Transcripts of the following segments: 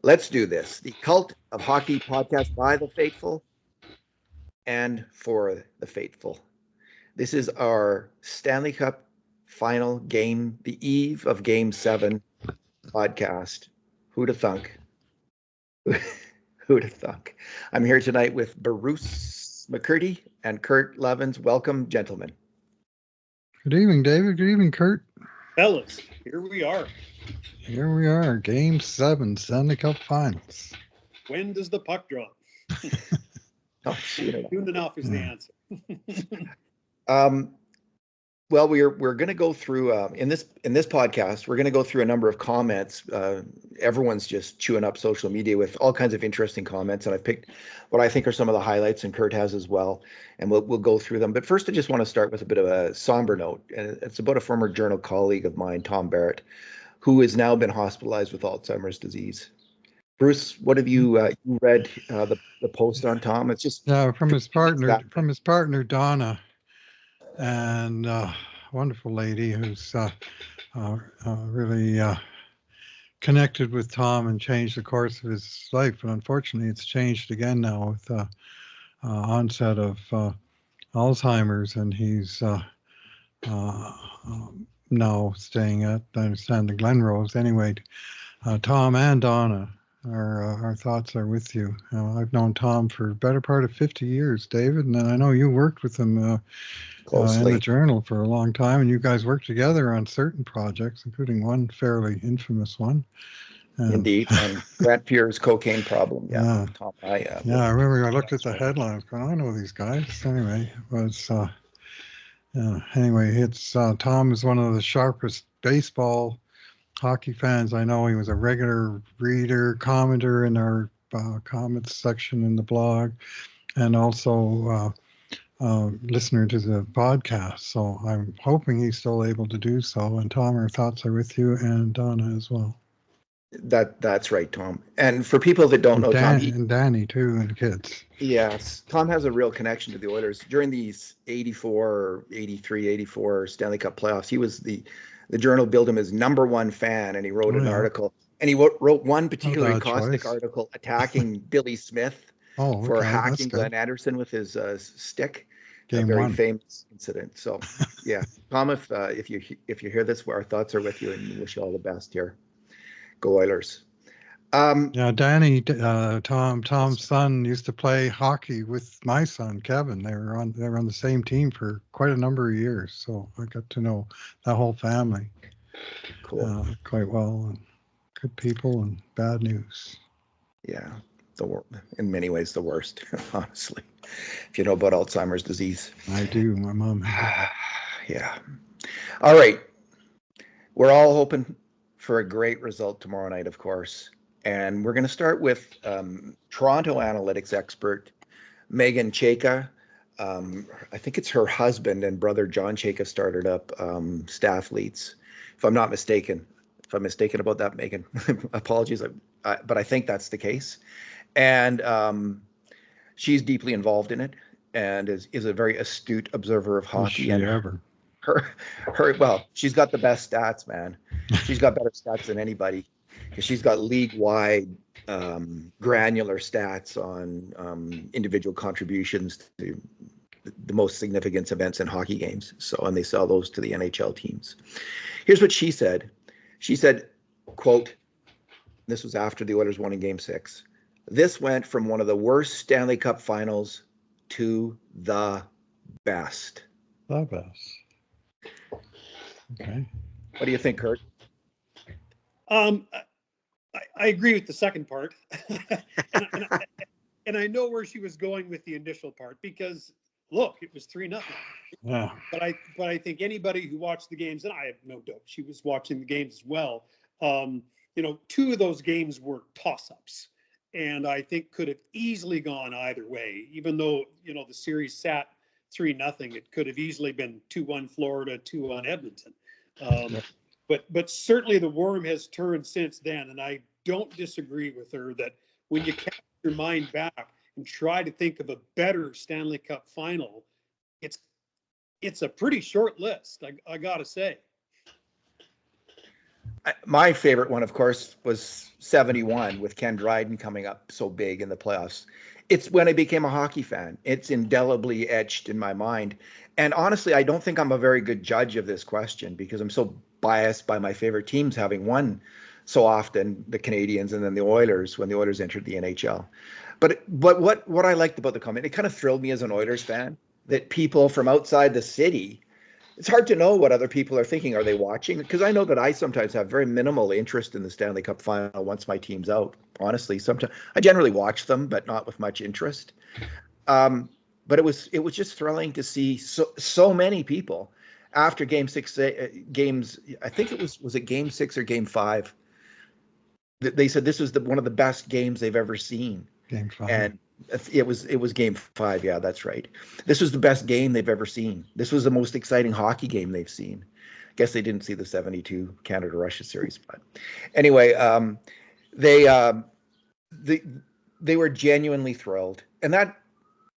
Let's do this. The Cult of Hockey podcast by the faithful and for the faithful. This is our Stanley Cup final game, the eve of Game 7 podcast. Who'da thunk? Who'da thunk? I'm here tonight with Bruce McCurdy and Kurt Leavins. Welcome, gentlemen. Good evening, David. Good evening, Kurt. Fellas, here we are. Here we are, Game 7, Stanley Cup Finals. When does the puck drop? Oh, shit. Soon enough is the answer. Well, we're going to go through in this podcast. We're going to go through a number of comments. Everyone's just chewing up social media with all kinds of interesting comments, and I've picked what I think are some of the highlights, and Kurt has as well. And we'll go through them. But first, I just want to start with a bit of a somber note, and it's about a former Journal colleague of mine, Tom Barrett, who has now been hospitalized with Alzheimer's disease. Bruce, what have you read the post on Tom? It's just from his partner Donna, and wonderful lady who's really connected with Tom and changed the course of his life. But unfortunately, it's changed again now with onset of Alzheimer's, and he's now staying at, I understand, the Glenrose. Anyway, Tom and Donna, our thoughts are with you. I've known Tom for the better part of 50 years, David, and I know you worked with him in the Journal for a long time, and you guys worked together on certain projects, including one fairly infamous one. Indeed, and Grant Pierre's cocaine problem. Yeah, Tom, I remember I looked at the headlines going, I know these guys. Anyway, it was it's Tom is one of the sharpest baseball hockey fans I know. He was a regular reader, commenter in our comments section in the blog, and also listener to the podcast. So I'm hoping he's still able to do so. And Tom, our thoughts are with you, and Donna as well. That's right, Tom. And for people that don't know, Tom, and Danny too, and the kids. Yes, Tom has a real connection to the Oilers. During these 84, 83, 84 Stanley Cup playoffs, he was the Journal billed him as #1 fan, and he wrote an article. And he wrote one particularly caustic article attacking Billy Smith for hacking Glenn Anderson with his stick. A very famous incident. So, yeah, Tom, if you hear this, our thoughts are with you, and we wish you all the best here. Go Oilers. Danny, Tom's son used to play hockey with my son Kevin. They were on the same team for quite a number of years, so I got to know that whole family quite well. And good people and bad news. Yeah, in many ways the worst, honestly. If you know about Alzheimer's disease, I do. My mom. Yeah. All right, we're all hoping for a great result tomorrow night, of course. And we're going to start with Toronto analytics expert Megan Chayka. I think it's her husband and brother John Chayka started up Stathletes, if I'm not mistaken. If I'm mistaken about that, Megan, apologies. But I think that's the case. And she's deeply involved in it and is a very astute observer of hockey. Well, she's got the best stats, man. She's got better stats than anybody, because she's got league-wide granular stats on individual contributions to the most significant events in hockey games. So, and they sell those to the NHL teams. Here's what she said. She said, quote, this was after the Oilers won in Game 6. This went from one of the worst Stanley Cup finals to the best. The best. Okay. What do you think, Kurt? I agree with the second part, and I know where she was going with the initial part, because look, it was 3-0. Yeah. But I think anybody who watched the games, and I have no doubt she was watching the games as well. 2 of those games were toss-ups, and I think could have easily gone either way. Even though the series sat 3-0, it could have easily been 2-1 Florida, 2-1 Edmonton. But certainly the worm has turned since then, and I don't disagree with her that when you cast your mind back and try to think of a better Stanley Cup final, it's a pretty short list, I gotta say. My favorite one, of course, was 71 with Ken Dryden coming up so big in the playoffs. It's when I became a hockey fan. It's indelibly etched in my mind. And honestly, I don't think I'm a very good judge of this question because I'm so biased by my favorite teams having won so often, the Canadians and then the Oilers when the Oilers entered the NHL. But what I liked about the comment, it kind of thrilled me as an Oilers fan that people from outside the city, it's hard to know what other people are thinking. Are they watching? Because I know that I sometimes have very minimal interest in the Stanley Cup Final once my team's out. Honestly, sometimes I generally watch them, but not with much interest. But it was just thrilling to see so many people after Game 6 games. I think it was it Game 6 or Game 5. They said this was one of the best games they've ever seen. Game 5. And it was Game 5. Yeah, that's right. This was the best game they've ever seen. This was the most exciting hockey game they've seen. Guess they didn't see the 72 Canada-Russia series, but anyway, they they were genuinely thrilled, and that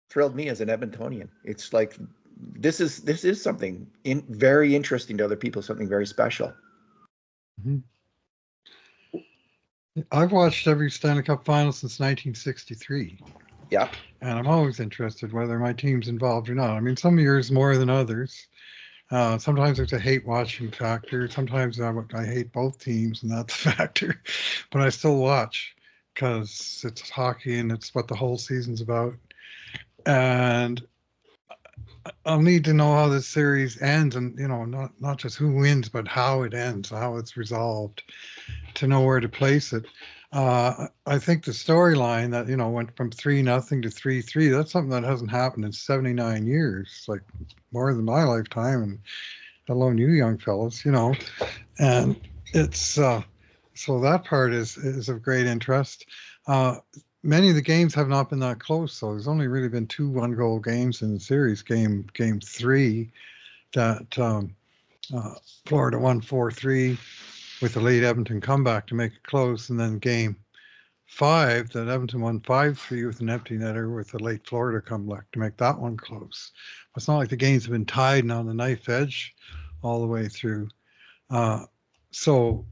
thrilled me as an Edmontonian. It's like this is something very interesting to other people, something very special. Mm-hmm. I've watched every Stanley Cup Final since 1963. Yeah. And I'm always interested whether my team's involved or not. I mean, some years more than others. Sometimes it's a hate watching factor. Sometimes I hate both teams, and that's a factor. But I still watch because it's hockey and it's what the whole season's about. And I'll need to know how this series ends, and not just who wins, but how it ends, how it's resolved, to know where to place it. I think the storyline that went from 3-0 to 3-3. That's something that hasn't happened in 79 years, like more than my lifetime, and let alone you young fellas. And it's so that part is of great interest. Many of the games have not been that close, so there's only really been 2 one-goal games in the series. Game 3 that Florida won 4-3 with a late Edmonton comeback to make it close, and then Game 5 that Edmonton won 5-3 with an empty netter with a late Florida comeback to make that one close. It's not like the games have been tied and on the knife edge all the way through. So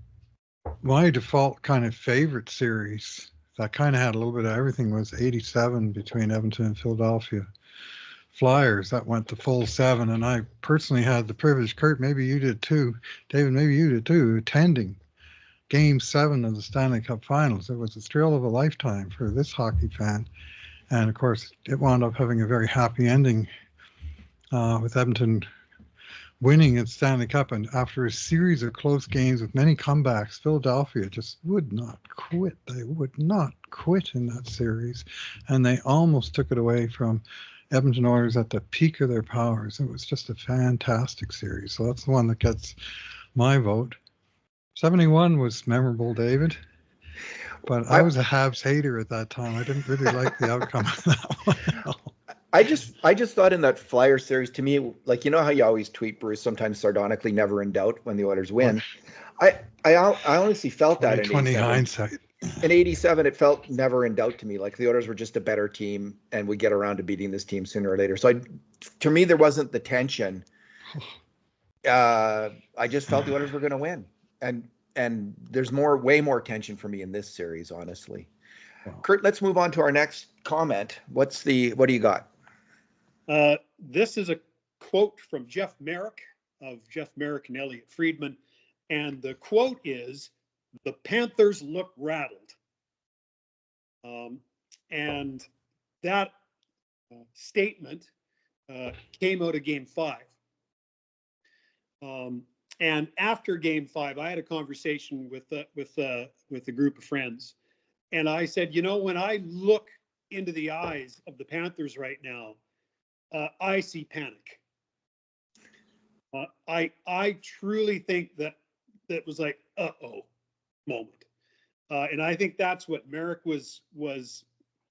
my default kind of favorite series that kind of had a little bit of everything was 87 between Edmonton and Philadelphia Flyers. That went the full 7, and I personally had the privilege, Kurt, maybe you did too, David, maybe you did too, attending Game 7 of the Stanley Cup Finals. It was a thrill of a lifetime for this hockey fan, and of course it wound up having a very happy ending with Edmonton winning its Stanley Cup. And after a series of close games with many comebacks, Philadelphia just would not quit. They would not quit in that series, and they almost took it away from Edmonton Oilers at the peak of their powers. It was just a fantastic series. So that's the one that gets my vote. 71 was memorable, David, but I was a Habs hater at that time. I didn't really like the outcome of that one. No. I just thought in that Flyer series, to me, like, how you always tweet, Bruce, sometimes sardonically, never in doubt when the Oilers win. I honestly felt that in 20 hindsight. In 87, it felt never in doubt to me. Like the Oilers were just a better team, and we get around to beating this team sooner or later. So to me, there wasn't the tension. I just felt the Oilers were going to win, and there's way more tension for me in this series, honestly. Wow. Kurt, let's move on to our next comment. What do you got? This is a quote from Jeff Merrick of Jeff Merrick and Elliot Friedman, and the quote is, "The Panthers look rattled." And that statement came out of Game 5. And after Game 5, I had a conversation with a group of friends, and I said, when I look into the eyes of the Panthers right now, I see panic. I truly think that was like uh-oh moment, and I think that's what Merrick was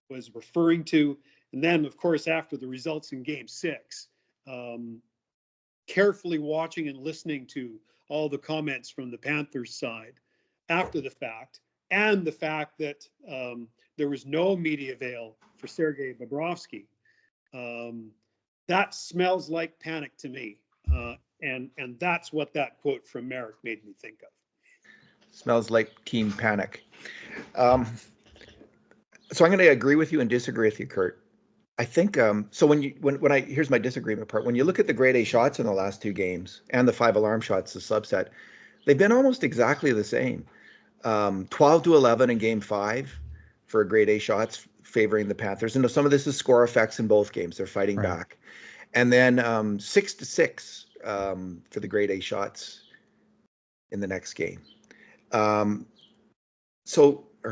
referring to. And then, of course, after the results in Game 6, carefully watching and listening to all the comments from the Panthers side after the fact, and the fact that there was no media avail for Sergei Bobrovsky. That smells like panic to me. And that's what that quote from Merrick made me think of. Smells like team panic. So I'm going to agree with you and disagree with you, Kurt. I think so. Here's my disagreement part. When you look at the grade A shots in the last two games and the 5 alarm shots, the subset, they've been almost exactly the same. 12-11 in game 5 for grade A shots favoring the Panthers. And some of this is score effects in both games. They're fighting back. And then 6-6 for the grade A shots in the next game. Or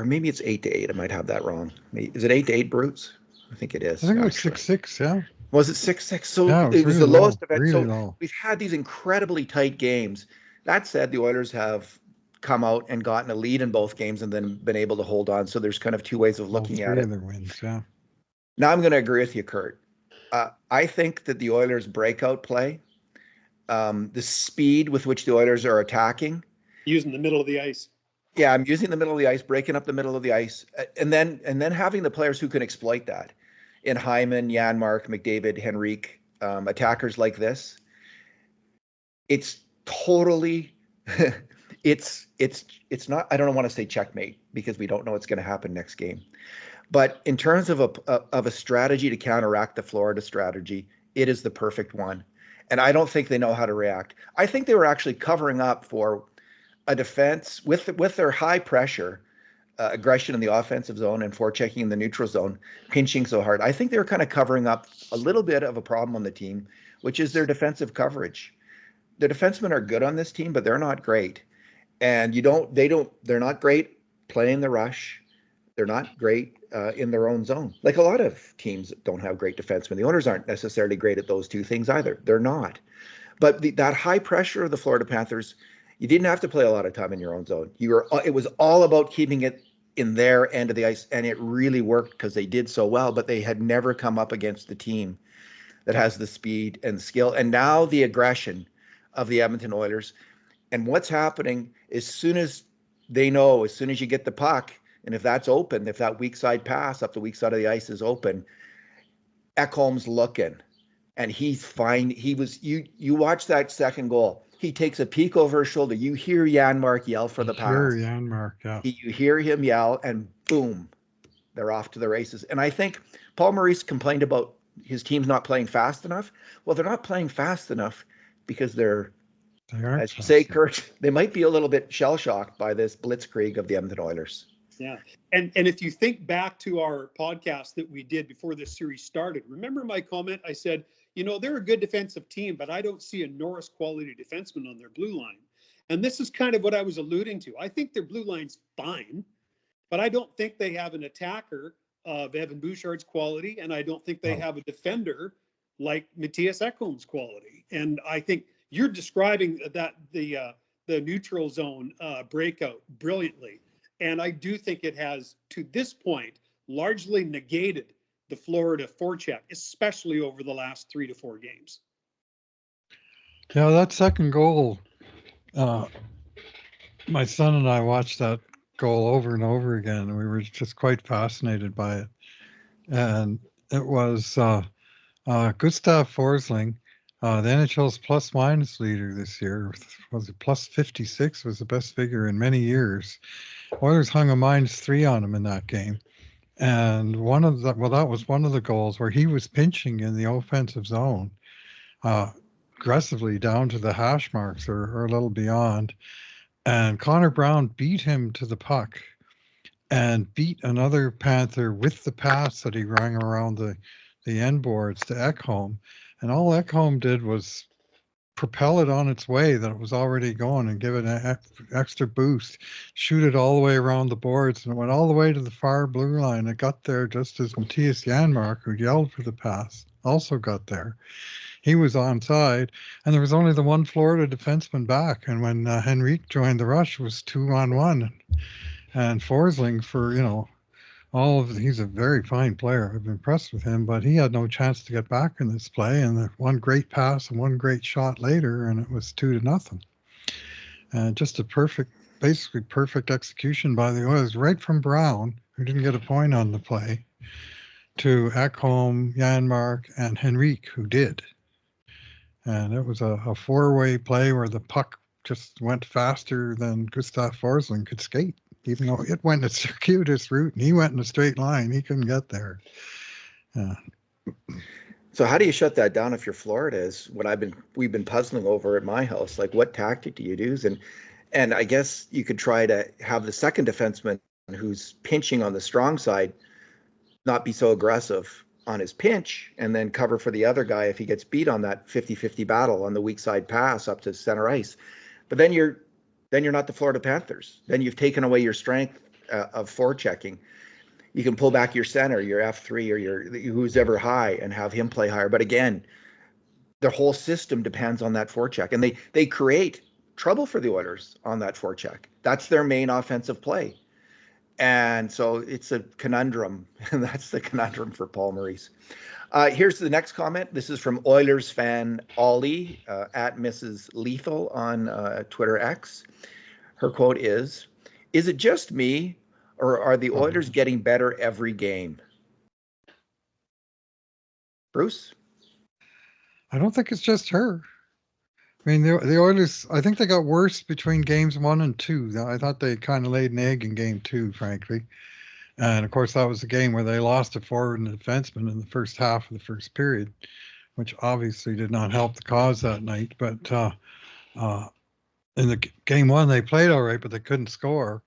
maybe it's 8-8. I might have that wrong. Is it 8-8, Bruce? I think it is. I think it was 6-6, yeah. Was it 6-6? So yeah, it was really the lowest event. Really so low. We've had these incredibly tight games. That said, the Oilers have come out and gotten a lead in both games and then been able to hold on. So there's kind of two ways of looking at it. 3 of their wins, yeah. Now I'm going to agree with you, Kurt. I think that the Oilers' breakout play, the speed with which the Oilers are attacking. Using the middle of the ice. Yeah, I'm using the middle of the ice, breaking up the middle of the ice, and then having the players who can exploit that in Hyman, Janmark, McDavid, Henrique, attackers like this. It's totally, it's not. I don't want to say checkmate because we don't know what's going to happen next game, but in terms of a strategy to counteract the Florida strategy, it is the perfect one, and I don't think they know how to react. I think they were actually covering up for a defense with their high pressure aggression in the offensive zone and forechecking in the neutral zone, pinching so hard. I think they were kind of covering up a little bit of a problem on the team, which is their defensive coverage. The defensemen are good on this team, but they're not great. And they're not great playing the rush. They're not great in their own zone. Like a lot of teams don't have great defensemen. The Oilers aren't necessarily great at those two things either. They're not. But that high pressure of the Florida Panthers, you didn't have to play a lot of time in your own zone. It was all about keeping it in their end of the ice, and it really worked because they did so well, but they had never come up against the team that has the speed and skill. And now the aggression of the Edmonton Oilers. And what's happening as soon as you get the puck, and if that's open, if that weak side pass up the weak side of the ice is open, Ekholm's looking. And he's fine. You watch that second goal. He takes a peek over his shoulder. You hear Janmark yell for the pass. You hear Janmark, yeah. You hear him yell, and boom, they're off to the races. And I think Paul Maurice complained about his team's not playing fast enough. Well, they're not playing fast enough because they aren't, as you say, Kurt, they might be a little bit shell-shocked by this blitzkrieg of the Edmonton Oilers. Yeah. And if you think back to our podcast that we did before this series started, remember my comment? I said, they're a good defensive team, but I don't see a Norris quality defenseman on their blue line. And this is kind of what I was alluding to. I think their blue line's fine, but I don't think they have an attacker of Evan Bouchard's quality, and I don't think they have a defender like Matthias Ekholm's quality. And I think you're describing that the neutral zone breakout brilliantly. And I do think it has, to this point, largely negated the Florida forecheck, especially over the last 3 to 4 games. Yeah, that second goal, my son and I watched that goal over and over again, and we were just quite fascinated by it. And it was Gustav Forsling, the NHL's plus-minus leader this year. Was it plus 56? Was the best figure in many years. Oilers hung a -3 on him in that game. And that was one of the goals where he was pinching in the offensive zone, aggressively down to the hash marks or a little beyond. And Connor Brown beat him to the puck and beat another Panther with the pass that he rang around the end boards to Ekholm. And all Ekholm did was propel it on its way that it was already going and give it an extra boost, shoot it all the way around the boards, and it went all the way to the far blue line. It got there just as Matthias Janmark, who yelled for the pass, also got there. He was onside, and there was only the one Florida defenseman back. And when Henrique joined the rush, it was 2-on-1. And Forsling, for he's a very fine player. I've been impressed with him, but he had no chance to get back in this play. And one great pass and one great shot later, and it was 2-0. And just basically perfect execution by the Oilers, right from Brown, who didn't get a point on the play, to Ekholm, Janmark, and Henrique, who did. And it was a 4-way play where the puck just went faster than Gustav Forsling could skate, even though it went a circuitous route and he went in a straight line. He couldn't get there. Yeah. So how do you shut that down if you're Florida? Is what we've been puzzling over at my house. Like, what tactic do you use? And I guess you could try to have the second defenseman who's pinching on the strong side not be so aggressive on his pinch, and then cover for the other guy if he gets beat on that 50-50 battle on the weak side pass up to center ice. But then you're not the Florida Panthers. Then you've taken away your strength of forechecking. You can pull back your center, your F3 or your who's ever high, and have him play higher. But again, their whole system depends on that forecheck, and they create trouble for the Oilers on that forecheck. That's their main offensive play. And so it's a conundrum, and that's the conundrum for Paul Maurice. Here's the next comment. This is from Oilers fan Ollie at Mrs. Lethal on Twitter X. Her quote is it just me, or are the Oilers getting better every game? Bruce? I don't think it's just her. I mean, the Oilers, I think they got worse between games 1 and 2. I thought they kind of laid an egg in game 2, frankly. And of course, that was the game where they lost a forward and a defenseman in the first half of the first period, which obviously did not help the cause that night. But in the game 1, they played all right, but they couldn't score.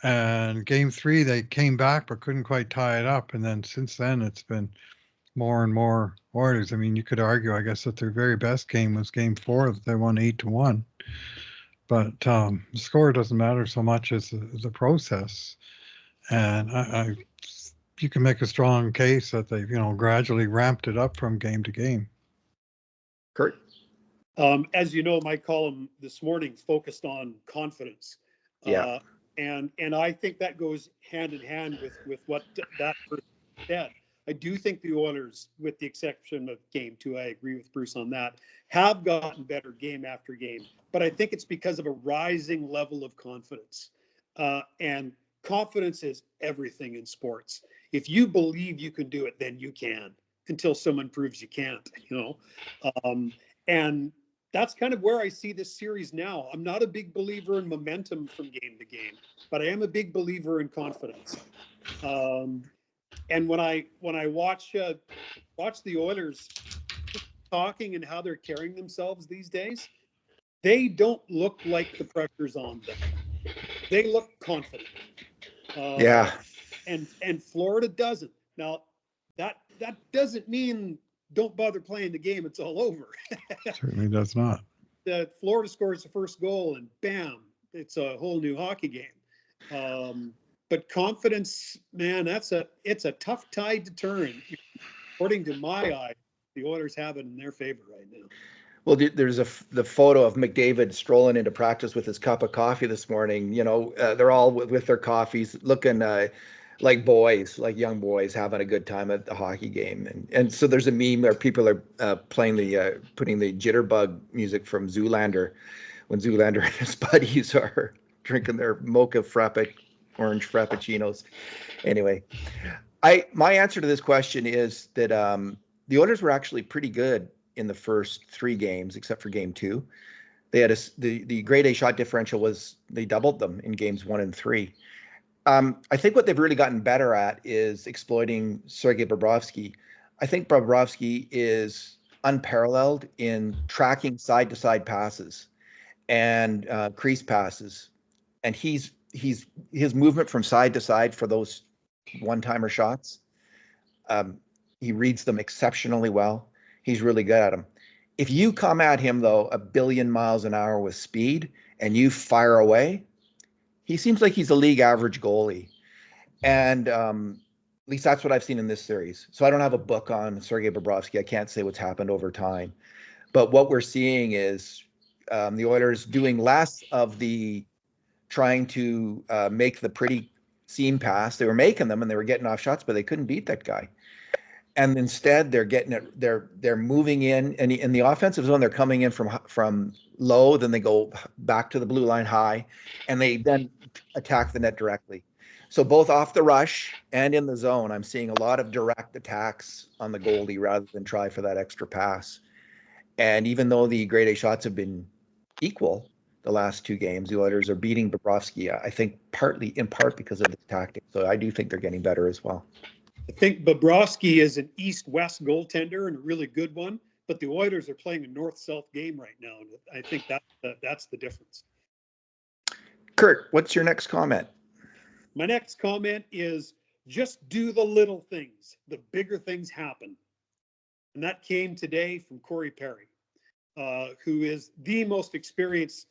And game 3, they came back but couldn't quite tie it up. And then since then, it's been more and more Oilers. I mean, you could argue, I guess, that their very best game was game 4 that they won 8-1. But the score doesn't matter so much as the process. And you can make a strong case that they've, gradually ramped it up from game to game. Kurt? As you know, my column this morning focused on confidence. Yeah. And I think that goes hand in hand with what that person said. I do think the Oilers, with the exception of game 2, I agree with Bruce on that, have gotten better game after game. But I think it's because of a rising level of confidence. And confidence is everything in sports. If you believe you can do it, then you can, until someone proves you can't, and that's kind of where I see this series now. I'm not a big believer in momentum from game to game, but I am a big believer in confidence. And when I watch the Oilers talking and how they're carrying themselves these days, they don't look like the pressure's on them. They look confident. Yeah. And Florida doesn't. Now, that doesn't mean don't bother playing the game. It's all over. Certainly does not. Florida scores the first goal and bam, it's a whole new hockey game. But confidence, man, it's a tough tide to turn. According to my eye, the Oilers have it in their favor right now. Well, there's the photo of McDavid strolling into practice with his cup of coffee this morning. They're all with their coffees, looking like boys, like young boys, having a good time at the hockey game. And so there's a meme where people are putting the jitterbug music from Zoolander, when Zoolander and his buddies are drinking their mocha orange frappuccinos. Anyway, my answer to this question is that the Oilers were actually pretty good in the first 3 games, except for game 2. They had the grade A shot differential they doubled them in games 1 and 3. I think what they've really gotten better at is exploiting Sergei Bobrovsky. I think Bobrovsky is unparalleled in tracking side-to-side passes and crease passes, and his movement from side to side for those one-timer shots. He reads them exceptionally well. He's really good at them. If you come at him, though, 1 billion miles an hour with speed and you fire away, he seems like he's a league average goalie. And at least that's what I've seen in this series. So I don't have a book on Sergei Bobrovsky. I can't say what's happened over time. But what we're seeing is the Oilers doing less of the trying to make the pretty seam pass. They were making them and they were getting off shots, but they couldn't beat that guy. And instead, they're getting it. They're moving in, and in the offensive zone, they're coming in from low. Then they go back to the blue line high, and they then attack the net directly. So both off the rush and in the zone, I'm seeing a lot of direct attacks on the goalie rather than try for that extra pass. And even though the grade A shots have been equal, the last 2 games. The Oilers are beating Bobrovsky, I think, in part because of the tactics. So I do think they're getting better as well. I think Bobrovsky is an east-west goaltender and a really good one, but the Oilers are playing a north-south game right now. And I think that's the difference. Kurt, what's your next comment? My next comment is just do the little things. The bigger things happen. And that came today from Corey Perry, who is the most experienced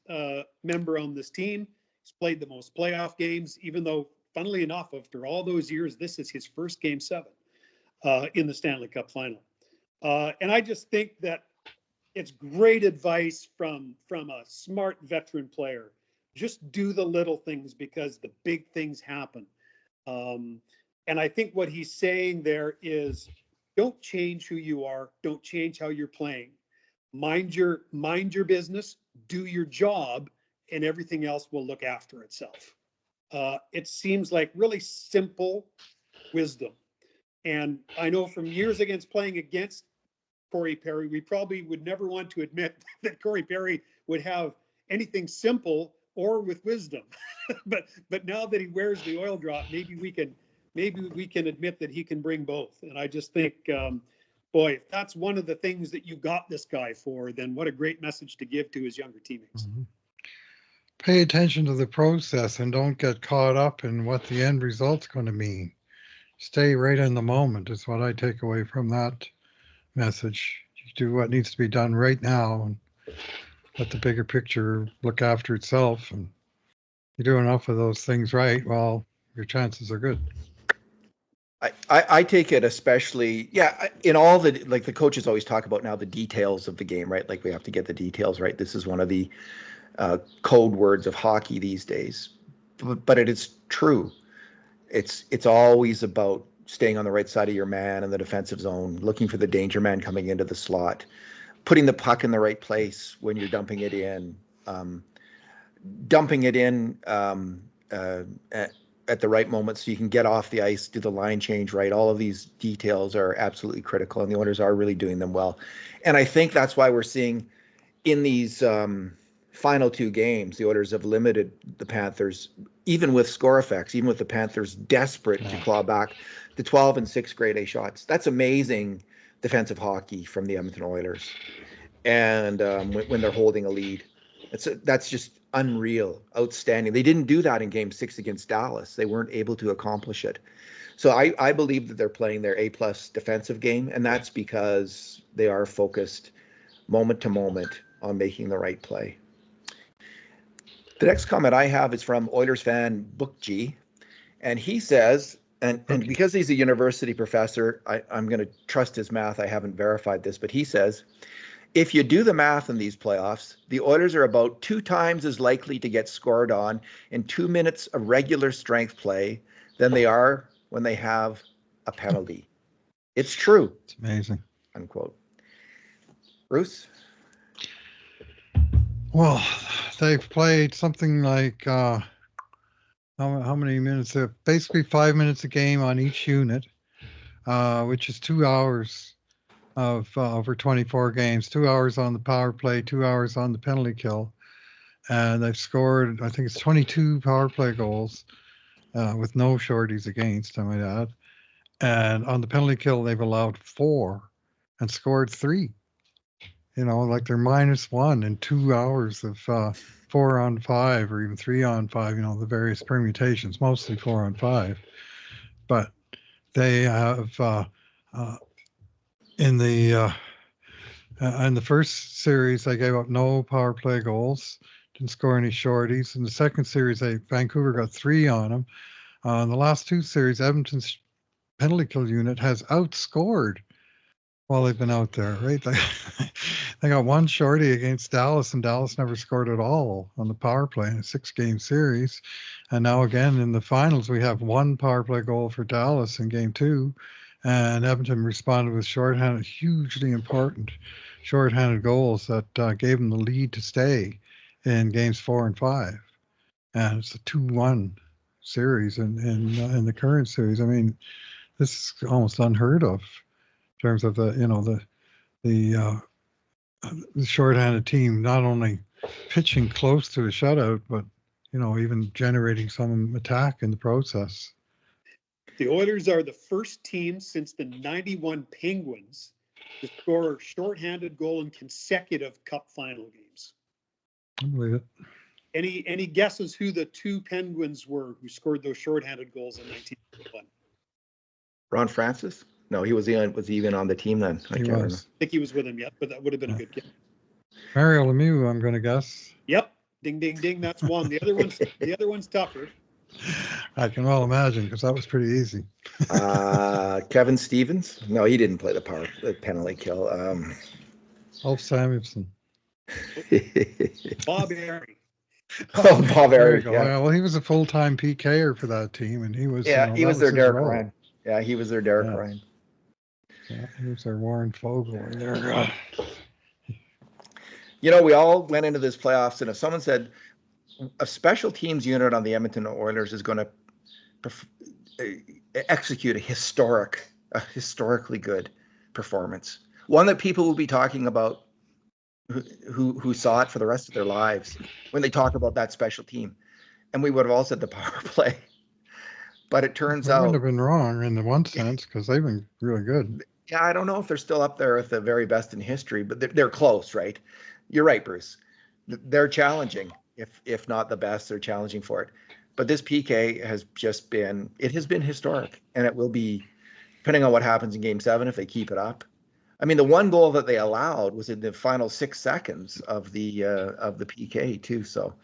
member on this team. He's played the most playoff games, even though, funnily enough, after all those years, this is his first Game 7 in the Stanley Cup Final. And I just think that it's great advice from a smart veteran player. Just do the little things because the big things happen. And I think what he's saying there is don't change who you are. Don't change how you're playing. Mind your business, do your job, and everything else will look after itself. It seems like really simple wisdom. And I know from years playing against Corey Perry, we probably would never want to admit that Corey Perry would have anything simple or with wisdom. but now that he wears the oil drop, maybe we can admit that he can bring both. And I just think, boy, if that's one of the things that you got this guy for, then what a great message to give to his younger teammates. Mm-hmm. Pay attention to the process and don't get caught up in what the end result's going to mean. Stay right in the moment is what I take away from that message. You do what needs to be done right now and let the bigger picture look after itself. And you do enough of those things right, well, your chances are good. I take it especially, in all the, like the coaches always talk about now the details of the game, right? Like we have to get the details right. This is one of the code words of hockey these days, but it is true. It's always about staying on the right side of your man in the defensive zone, looking for the danger man coming into the slot, putting the puck in the right place when you're dumping it in, at the right moment so you can get off the ice, do the line change right. All of these details are absolutely critical, and the Oilers are really doing them well. And I think that's why we're seeing in these final 2 games, the Oilers have limited the Panthers, even with score effects, even with the Panthers desperate to claw back the 12 and 6 grade A shots. That's amazing defensive hockey from the Edmonton Oilers. And when they're holding a lead, that's just unreal, outstanding. They didn't do that in Game 6 against Dallas. They weren't able to accomplish it. So I believe that they're playing their A-plus defensive game, and that's because they are focused moment to moment on making the right play. The next comment I have is from Oilers fan Bookji, and he says, and because he's a university professor, I'm going to trust his math. I haven't verified this, but he says, if you do the math in these playoffs, the Oilers are about 2 times as likely to get scored on in 2 minutes of regular strength play than they are when they have a penalty. It's true. It's amazing. Unquote. Bruce? Well, they've played something like how many minutes? Basically 5 minutes a game on each unit, which is 2 hours of over 24 games, 2 hours on the power play, 2 hours on the penalty kill. And they've scored, I think it's 22 power play goals with no shorties against, I might add. And on the penalty kill, they've allowed 4 and scored 3. You know, like they're -1 in 2 hours of 4 on 5 or even 3 on 5, you know, the various permutations, mostly 4 on 5. But they have in the first series, they gave up no power play goals, didn't score any shorties. In the second series, Vancouver got 3 on them. In the last 2 series, Edmonton's penalty kill unit has outscored while they've been out there, right? They got 1 shorty against Dallas, and Dallas never scored at all on the power play in a 6-game series. And now again in the finals, we have 1 power play goal for Dallas in Game 2. And Edmonton responded with shorthanded, hugely important shorthanded goals that gave them the lead to stay in Games 4 and 5. And it's a 2-1 series in the current series. I mean, this is almost unheard of in terms of the shorthanded team not only pitching close to a shutout, but even generating some attack in the process. The Oilers are the first team since the 91 Penguins to score a shorthanded goal in consecutive Cup final games. I believe it. Any guesses who the two Penguins were who scored those shorthanded goals in 1991? Ron Francis? No, was he even on the team then? He was. I think he was with him yet, but that would have been a good guess. Mario Lemieux, I'm going to guess. Yep. Ding, ding, ding. That's one. The other one's tougher. I can well imagine, because that was pretty easy. Kevin Stevens? No, he didn't play the penalty kill. Ulf Samuelsson. Bob Airy. Oh, Bob Airy. Yeah. Well, he was a full-time PKer for that team, and he was. He was their Derek Ryan. Yeah, he was their Derek Ryan. Yeah, he was their Warren Fogle. We all went into this playoffs, and if someone said a special teams unit on the Edmonton Oilers is going to execute a historically good performance, one that people will be talking about who saw it for the rest of their lives when they talk about that special team, and we would have all said the power play. But it turns out, wouldn't have been wrong in the one sense, because they've been really good. Yeah, I don't know if they're still up there with the very best in history, but they're close, right? You're right, Bruce. They're challenging, if not the best. They're challenging for it. But this PK has been historic, and it will be, depending on what happens in Game 7, if they keep it up. I mean, the one goal that they allowed was in the final 6 seconds of the PK too, so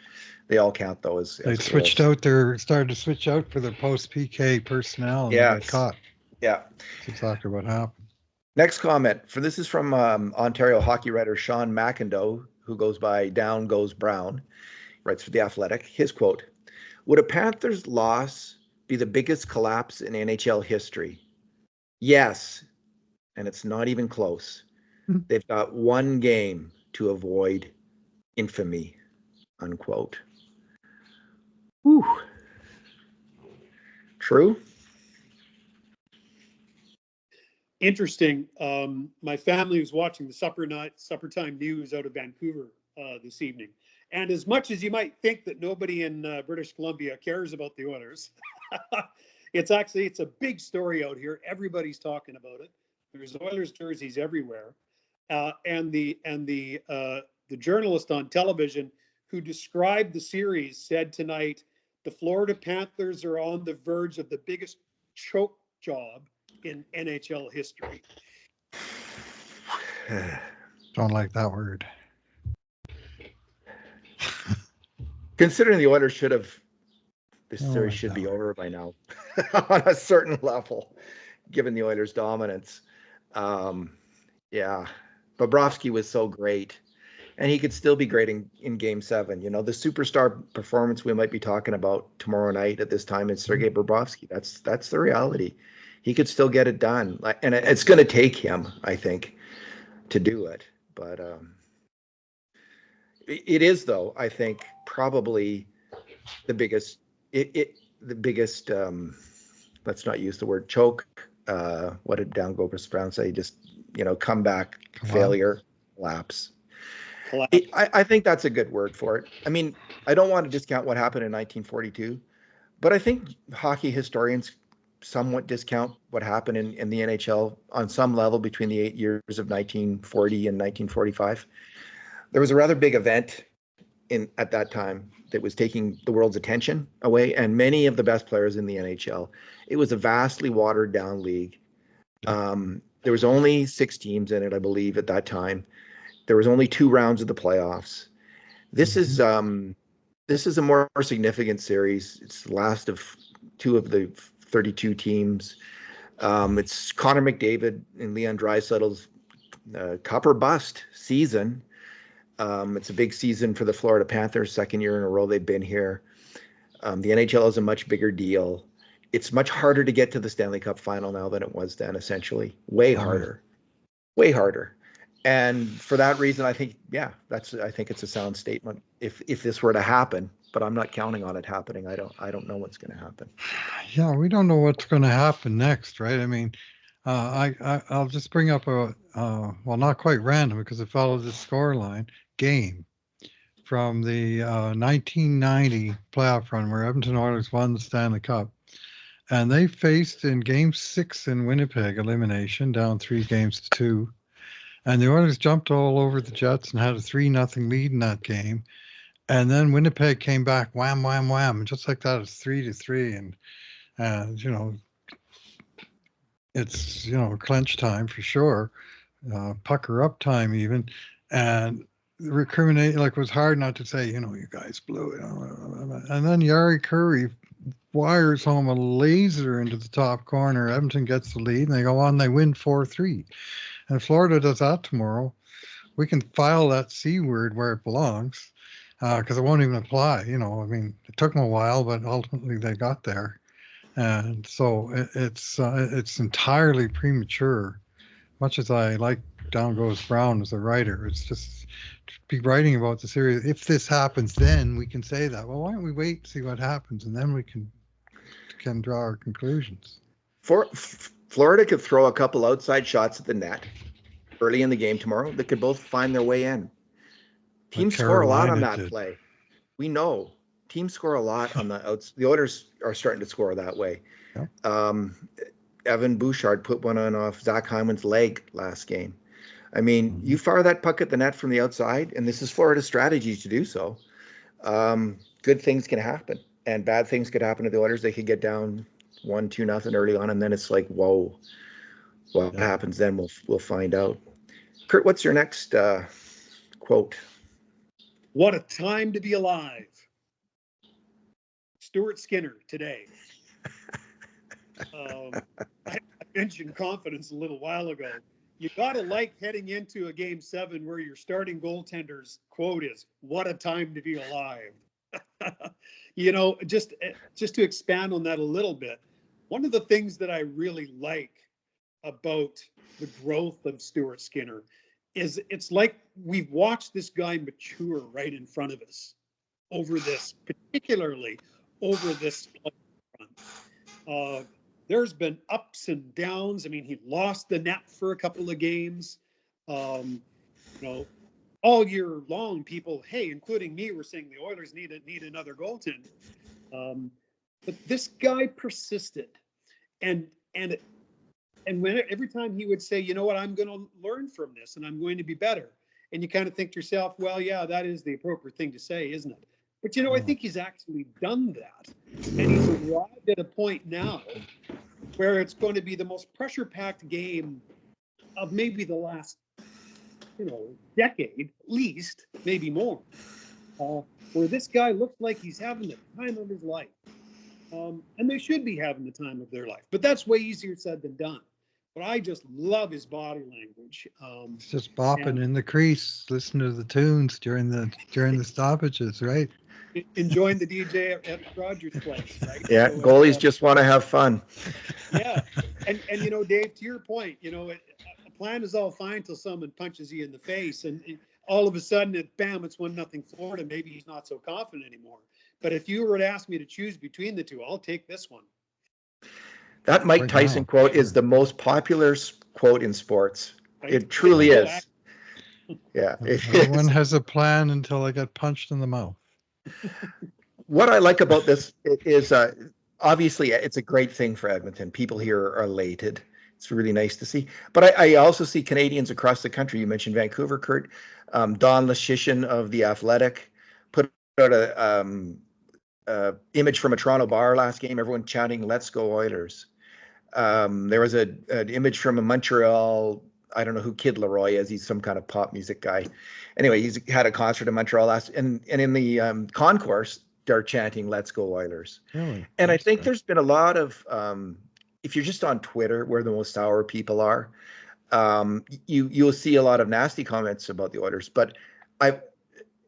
they all count those. They started to switch out for their post PK personnel, and they got caught. Yeah, that's exactly what happened. Next comment this is from Ontario hockey writer Sean McIndoe, who goes by Down Goes Brown, writes for The Athletic. His quote: "Would a Panthers loss be the biggest collapse in NHL history? Yes, and it's not even close. They've got one game to avoid infamy," unquote. Whew. True? Interesting. My family was watching the supper time news out of Vancouver this evening. And as much as you might think that nobody in British Columbia cares about the Oilers, it's a big story out here. Everybody's talking about it. There's Oilers jerseys everywhere. And the journalist on television who described the series said tonight, the Florida Panthers are on the verge of the biggest choke job in NHL history. Don't like that word. Considering the Oilers this series should be over by now on a certain level, given the Oilers' dominance. Yeah, Bobrovsky was so great, and he could still be great in Game 7. The superstar performance we might be talking about tomorrow night at this time is Sergei Bobrovsky. That's the reality. He could still get it done, and it's going to take him, I think, to do it. But it is, though, I think, probably the biggest. The biggest. Let's not use the word choke. What did Down Goes Brown say? Just comeback, failure, collapse. I think that's a good word for it. I mean, I don't want to discount what happened in 1942, but I think hockey historians somewhat discount what happened in the NHL on some level between the 8 years of 1940 and 1945. There was a rather big event at that time that was taking the world's attention away, and many of the best players in the NHL. It was a vastly watered down league. There was only 6 teams in it, I believe, at that time. There was only 2 rounds of the playoffs. This is a more significant series. It's the last of 2 of the 32 teams. It's Connor McDavid and Leon Draisaitl's cup or bust season. It's a big season for the Florida Panthers, 2nd year in a row they've been here. The NHL is a much bigger deal. It's much harder to get to the Stanley Cup Final now than it was then, essentially. Way harder. And for that reason, I think, I think it's a sound statement if this were to happen, but I'm not counting on it happening. I don't know what's going to happen. Yeah, we don't know what's going to happen next, right? I mean, I'll just bring up not quite random because it follows the scoreline game. from the 1990 playoff run where Edmonton Oilers won the Stanley Cup. And they faced in Game 6 in Winnipeg elimination, down 3-2. And the Oilers jumped all over the Jets and had a 3-0 lead in that game. And then Winnipeg came back, wham, wham, wham. And just like that, it's 3-3. And you know, it's, clench time for sure. Pucker up time even. And recriminate, like, it was hard not to say, you guys blew it. And then Yari Curry wires home a laser into the top corner. Edmonton gets the lead, and they go on. They win 4-3. And if Florida does that tomorrow, we can file that C word where it belongs, because it won't even apply. It took them a while, but ultimately they got there. And so it's entirely premature. Much as I like Down Goes Brown as a writer, it's just to be writing about the series. If this happens, then we can say that. Well, why don't we wait to see what happens, and then we can draw our conclusions. Florida could throw a couple outside shots at the net early in the game tomorrow that could both find their way in. Teams score a lot on that play. We know teams score a lot on the outs. The Oilers are starting to score that way. Yeah. Evan Bouchard put one on off Zach Hyman's leg last game. I mean, you fire that puck at the net from the outside, and this is Florida's strategy to do so. Good things can happen, and bad things could happen to the Oilers. They could get down 1-2-0 early on, and then it's like, whoa, what happens then? We'll find out. Kurt, what's your next quote? What a time to be alive. Stuart Skinner today. I mentioned confidence a little while ago. You got to like heading into a Game 7 where your starting goaltender's quote is, "What a time to be alive." Just to expand on that a little bit, one of the things that I really like about the growth of Stuart Skinner is it's like we've watched this guy mature right in front of us particularly over this run. There's been ups and downs. I mean, he lost the net for a couple of games. All year long, people, including me, were saying the Oilers need another goaltender. But this guy persisted, and when every time he would say, "You know what, I'm going to learn from this, and I'm going to be better," and you kind of think to yourself, "Well, yeah, that is the appropriate thing to say, isn't it?" But I think he's actually done that, and he's arrived at a point now where it's going to be the most pressure-packed game of maybe the last, decade, at least, maybe more, where this guy looks like he's having the time of his life. And they should be having the time of their life. But that's way easier said than done. But I just love his body language. It's just bopping in the crease, listening to the tunes during the stoppages, right? Enjoying the DJ at Rogers' place, right? Yeah, so, goalies just want to have fun. Yeah, and Dave, to your point, a plan is all fine till someone punches you in the face, and all of a sudden, it's 1-0 Florida. Maybe he's not so confident anymore. But if you were to ask me to choose between the two, I'll take this one. That Mike Tyson quote is the most popular quote in sports. Right? It truly is. Yeah. Everyone has a plan until they get punched in the mouth. What I like about this is obviously it's a great thing for Edmonton. People here are elated. It's really nice to see. But I also see Canadians across the country. You mentioned Vancouver, Kurt. Don Lashishin of The Athletic put out a image from a Toronto bar last game. Everyone chanting, "Let's go Oilers." There was an image from a Montreal. I don't know who Kid Leroy is. He's some kind of pop music guy. Anyway, he's had a concert in Montreal and in the concourse, they're chanting, "Let's go Oilers." Really? And I think there's been a lot of, if you're just on Twitter, where the most sour people are, you'll see a lot of nasty comments about the Oilers. But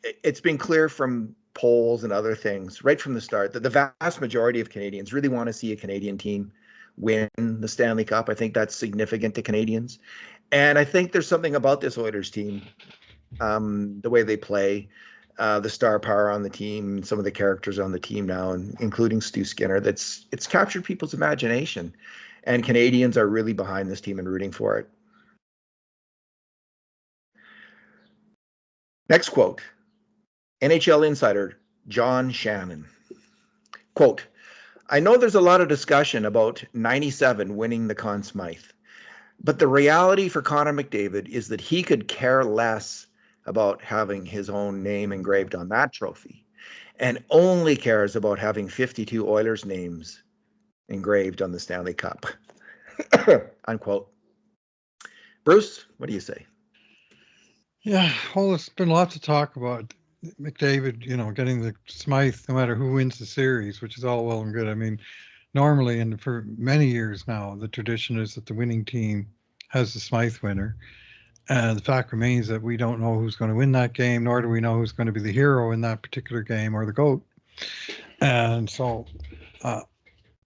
it's been clear from polls and other things right from the start that the vast majority of Canadians really want to see a Canadian team win the Stanley Cup. I think that's significant to Canadians. And I think there's something about this Oilers team, the way they play, the star power on the team, some of the characters on the team now, and including Stu Skinner, it's captured people's imagination. And Canadians are really behind this team and rooting for it. Next quote. NHL insider John Shannon. Quote, I know there's a lot of discussion about 97 winning the Conn Smythe, but the reality for Connor McDavid is that he could care less about having his own name engraved on that trophy and only cares about having 52 Oilers names engraved on the Stanley Cup. Unquote. Bruce, what do you say? Yeah, well, there's been lots of talk about McDavid, getting the Smythe no matter who wins the series, which is all well and good. I mean, normally, and for many years now, the tradition is that the winning team has the Smythe winner. And the fact remains that we don't know who's going to win that game, nor do we know who's going to be the hero in that particular game or the GOAT. And so,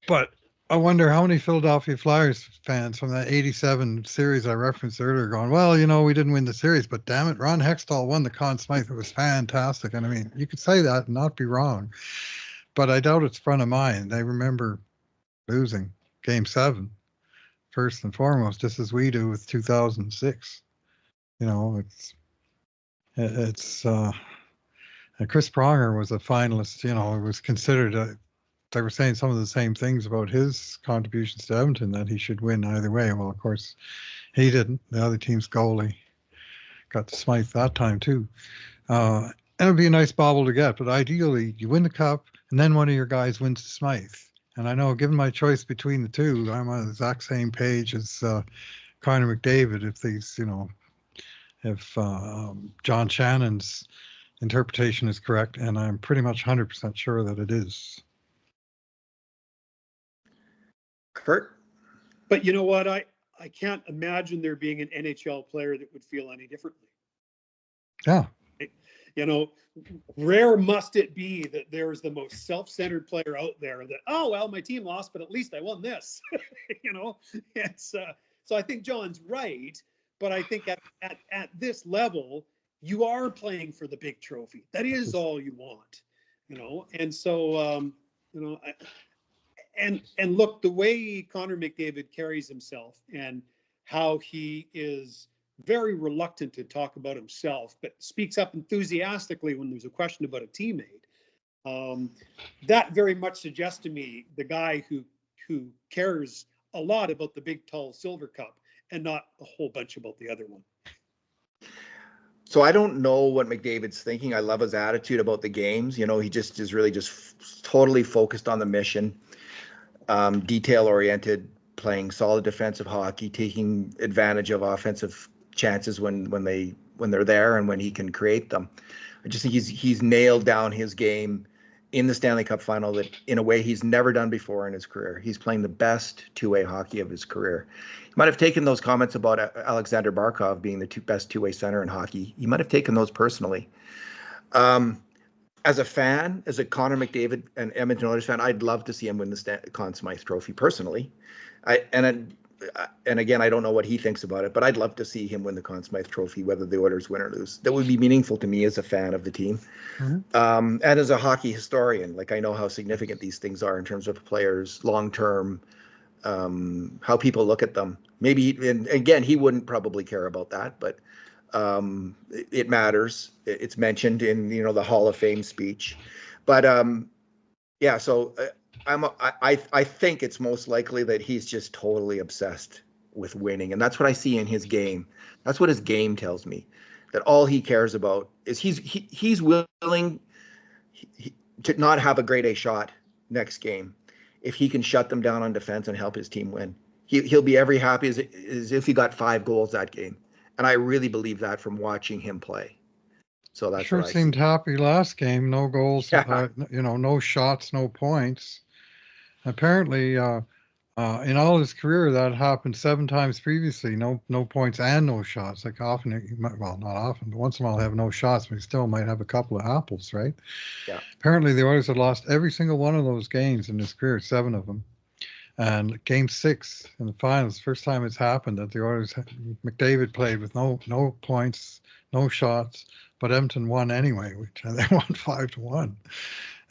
but I wonder how many Philadelphia Flyers fans from that 87 series I referenced earlier going, well, we didn't win the series, but damn it, Ron Hextall won the Conn Smythe. It was fantastic. And I mean, you could say that and not be wrong, but I doubt it's front of mind. They remember losing Game 7, first and foremost, just as we do with 2006. It's Chris Pronger was a finalist, it was considered they were saying some of the same things about his contributions to Edmonton, that he should win either way. Well, of course, he didn't. The other team's goalie got the Smythe that time too. And it would be a nice bauble to get, but ideally you win the cup and then one of your guys wins the Smythe. And I know, given my choice between the two, I'm on the exact same page as Connor McDavid. If John Shannon's interpretation is correct, and I'm pretty much 100% sure that it is. Kurt? But you know what? I can't imagine there being an NHL player that would feel any differently. Yeah. Rare must it be that there's the most self-centered player out there that, oh, well, my team lost, but at least I won this. It's so I think John's right, but I think at this level, you are playing for the big trophy. That is all you want, and so, and look, the way Connor McDavid carries himself and how he is very reluctant to talk about himself, but speaks up enthusiastically when there's a question about a teammate. That very much suggests to me the guy who cares a lot about the big, tall silver cup and not a whole bunch about the other one. So I don't know what McDavid's thinking. I love his attitude about the games. He just is really just totally focused on the mission. Detail-oriented, playing solid defensive hockey, taking advantage of offensive chances when they're there and when he can create them. I just think he's nailed down his game in the Stanley Cup Final that in a way he's never done before in his career. He's playing the best two-way hockey of his career. He might have taken those comments about Alexander Barkov being the best two-way center in hockey. He might have taken those personally. As a fan, as a Connor McDavid and Edmonton Oilers fan, I'd love to see him win the Conn Smythe Trophy personally. And again, I don't know what he thinks about it, but I'd love to see him win the Conn Smythe Trophy, whether the Oilers win or lose. That would be meaningful to me as a fan of the team. Mm-hmm. And as a hockey historian, I know how significant these things are in terms of players long-term, how people look at them. Maybe, and again, he wouldn't probably care about that, but it matters. It's mentioned in the Hall of Fame speech, but yeah. So I think it's most likely that he's just totally obsessed with winning, and that's what I see in his game. That's what his game tells me. That all he cares about is he's willing to not have a grade A shot next game if he can shut them down on defense and help his team win. He'll be every happy as if he got 5 goals that game. And I really believe that from watching him play. So that's sure seemed happy last game. No goals, no shots, no points. Apparently, in all his career, that happened 7 times previously. No points and no shots. Often, well, not often, but once in a while, have no shots, but he still might have a couple of apples, right? Yeah. Apparently, the Oilers had lost every single one of those games in his career, 7 of them. And Game 6 in the finals, first time it's happened that the Oilers, McDavid played with no points, no shots, but Edmonton won anyway, and they won 5-1.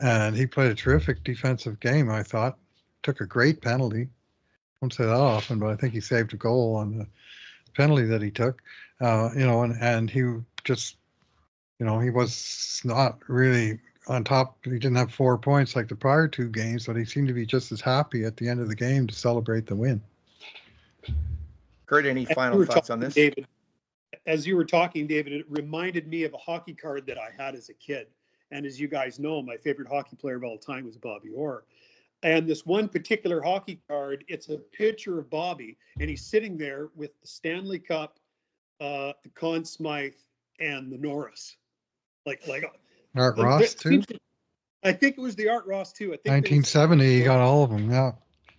And he played a terrific defensive game, I thought. Took a great penalty. Won't say that often, but I think he saved a goal on the penalty that he took. And he just he was not really on top. He didn't have 4 points like the prior 2 games, but he seemed to be just as happy at the end of the game to celebrate the win. Kurt, any As final you were thoughts on talking, this? David, as you were talking, David, it reminded me of a hockey card that I had as a kid. And as you guys know, my favorite hockey player of all time was Bobby Orr. And this one particular hockey card, it's a picture of Bobby, and he's sitting there with the Stanley Cup, the Conn Smythe, and the Norris. Like Art Ross, too? I think it was the Art Ross, too. I think 1970, he got all of them, yeah.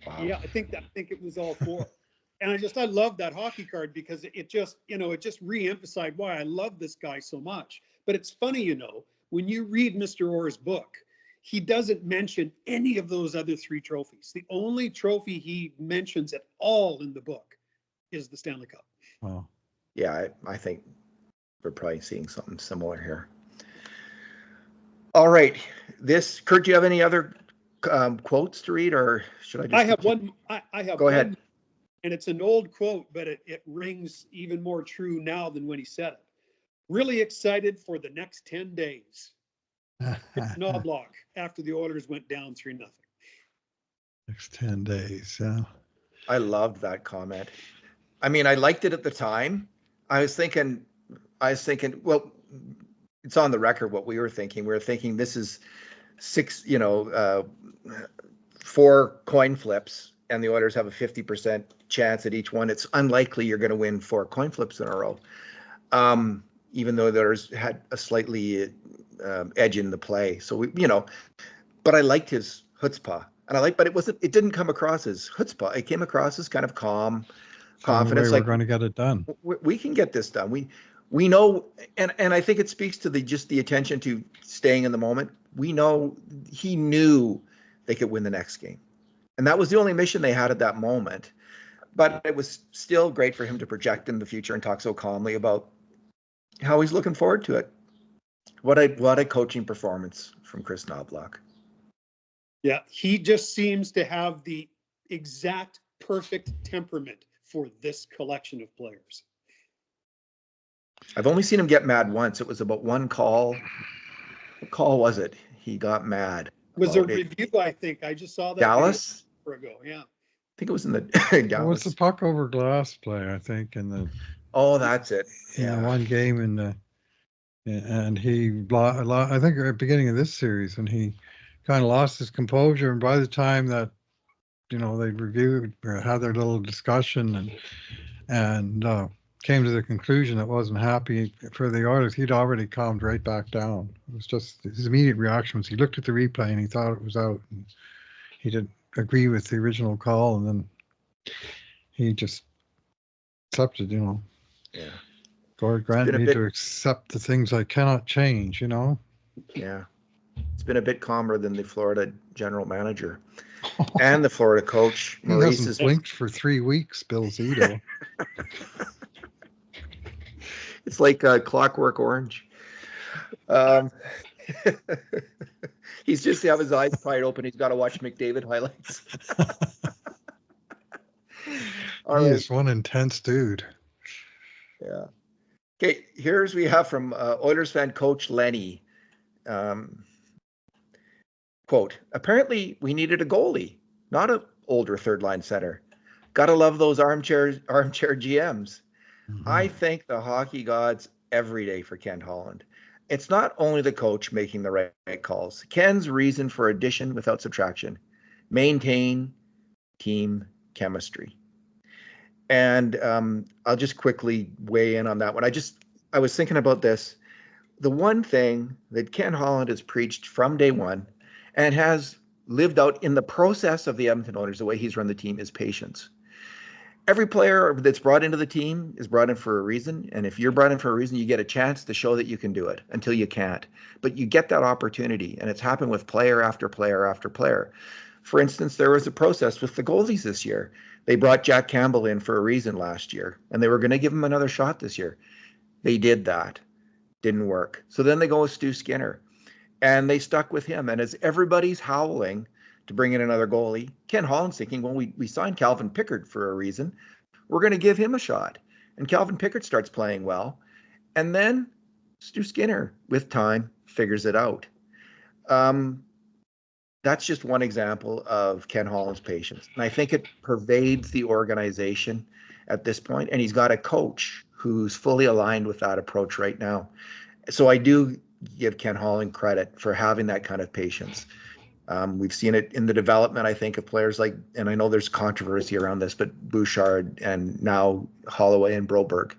Wow. Yeah, I think it was all 4. And I love that hockey card because it just, it just re-emphasized why I love this guy so much. But it's funny, when you read Mr. Orr's book, he doesn't mention any of those other 3 trophies. The only trophy he mentions at all in the book is the Stanley Cup. Wow. Yeah, I think we're probably seeing something similar here. All right. Kurt, do you have any other quotes to read, or should I just? I have one. I have Go one, ahead. and it's an old quote, but it rings even more true now than when he said it. Really excited for the next 10 days. It's Knobloch after the Oilers went down 3-0. Next 10 days, yeah. I loved that comment. I mean, I liked it at the time. I was thinking, well, it's on the record what we were thinking. We were thinking this is 4 coin flips, and the Oilers have a 50% chance at each one. It's unlikely you're going to win 4 coin flips in a row. Even though there's had a slightly edge in the play. So but I liked his chutzpah, and but it didn't come across as chutzpah. It came across as kind of calm, confidence. We're going to get it done. We can get this done. We know, and I think it speaks to the attention to staying in the moment. We know he knew they could win the next game, and that was the only mission they had at that moment. But it was still great for him to project in the future and talk so calmly about how he's looking forward to it. What a coaching performance from Chris Knobloch. Yeah, he just seems to have the exact perfect temperament for this collection of players. I've only seen him get mad once. It was about one call. What call was it? He got mad. Was a review, I think. I just saw that Dallas ago. Yeah. I think it was in the Dallas. What's the puck over glass play? I think in the. Oh, that's it. Yeah, one game in the. And I think at the beginning of this series, and he kind of lost his composure. And by the time that, they reviewed or had their little discussion and came to the conclusion it wasn't happy for the Oilers, he'd already calmed right back down. It was just his immediate reaction was he looked at the replay and he thought it was out. And he didn't agree with the original call, and then he just accepted, Yeah. God grant me to accept the things I cannot change, Yeah. It's been a bit calmer than the Florida general manager and the Florida coach. Maurice hasn't blinked for 3 weeks, Bill Zito. It's like Clockwork Orange. He's just have his eyes pried open. He's got to watch McDavid highlights. He's one intense dude. Yeah. Okay, we have from Oilers fan coach Lenny. Quote, apparently we needed a goalie, not an older third line center. Gotta love those armchair GMs. Mm-hmm. I thank the hockey gods every day for Ken Holland. It's not only the coach making the right calls. Ken's reason for addition without subtraction. Maintain team chemistry. And I'll just quickly weigh in on that one. I was thinking about this. The one thing that Ken Holland has preached from day one and has lived out in the process of the Edmonton Oilers, the way he's run the team, is patience. Every player that's brought into the team is brought in for a reason. And if you're brought in for a reason, you get a chance to show that you can do it until you can't. But you get that opportunity. And it's happened with player after player after player. For instance, there was a process with the goalies this year. They brought Jack Campbell in for a reason last year, and they were going to give him another shot this year. They did that. Didn't work. So then they go with Stu Skinner, and they stuck with him. And as everybody's howling to bring in another goalie, Ken Holland's thinking, well, we signed Calvin Pickard for a reason. We're going to give him a shot. And Calvin Pickard starts playing well. And then Stu Skinner, with time, figures it out. That's just one example of Ken Holland's patience. And I think it pervades the organization at this point. And he's got a coach who's fully aligned with that approach right now. So I do give Ken Holland credit for having that kind of patience. We've seen it in the development, I think, of players like, and I know there's controversy around this, but Bouchard and now Holloway and Broberg.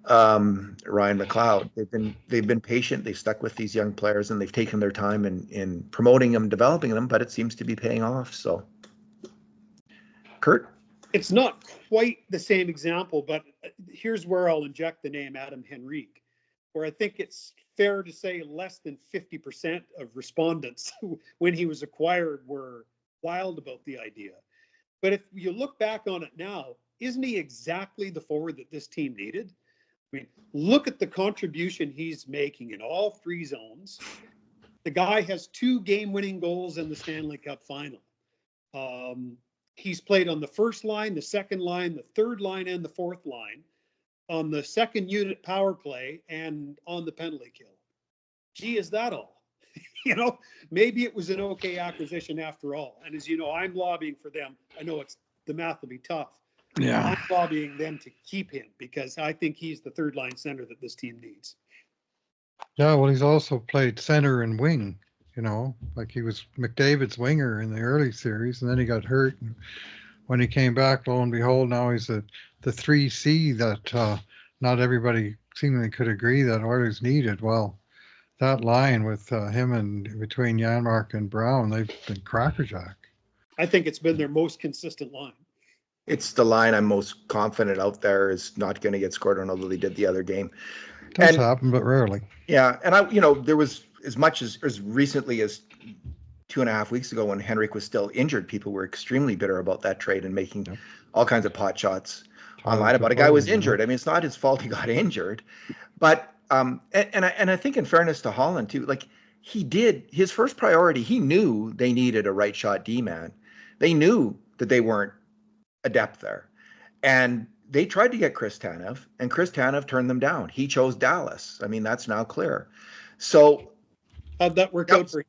Ryan McLeod. They've been patient. They've stuck with these young players, and they've taken their time in promoting them, developing them. But it seems to be paying off. So, Kurt, it's not quite the same example, but here's where I'll inject the name Adam Henrique, where I think it's fair to say less than 50% of respondents when he was acquired were wild about the idea. But if you look back on it now, isn't he exactly the forward that this team needed? I mean, look at the contribution he's making in all three zones. The guy has 2 game-winning goals in the Stanley Cup Final. He's played on the first line, the second line, the third line, and the fourth line, on the second unit power play, and on the penalty kill. Gee, is that all? Maybe it was an okay acquisition after all. And as you know, I'm lobbying for them. I know the math will be tough. Yeah. I'm lobbying them to keep him because I think he's the third line center that this team needs. Yeah, well, he's also played center and wing, like he was McDavid's winger in the early series, and then he got hurt. And when he came back, lo and behold, now he's the 3C that not everybody seemingly could agree that Oilers needed. Well, that line with him and between Janmark and Brown, they've been crackerjack. I think it's been their most consistent line. It's the line I'm most confident out there is not going to get scored on, although they did the other game. Does happen, but rarely. Yeah, and there was as much as recently as 2.5 weeks ago when Henrik was still injured, people were extremely bitter about that trade and making all kinds of pot shots online about a guy who was injured. I mean, it's not his fault he got injured, but and I think in fairness to Holland too, like he did his first priority. He knew they needed a right shot D-man. They knew that they weren't adept there, and they tried to get Chris Tanev, and Chris Tanev turned them down. He chose Dallas. I mean, that's now clear. So how'd that work out for him?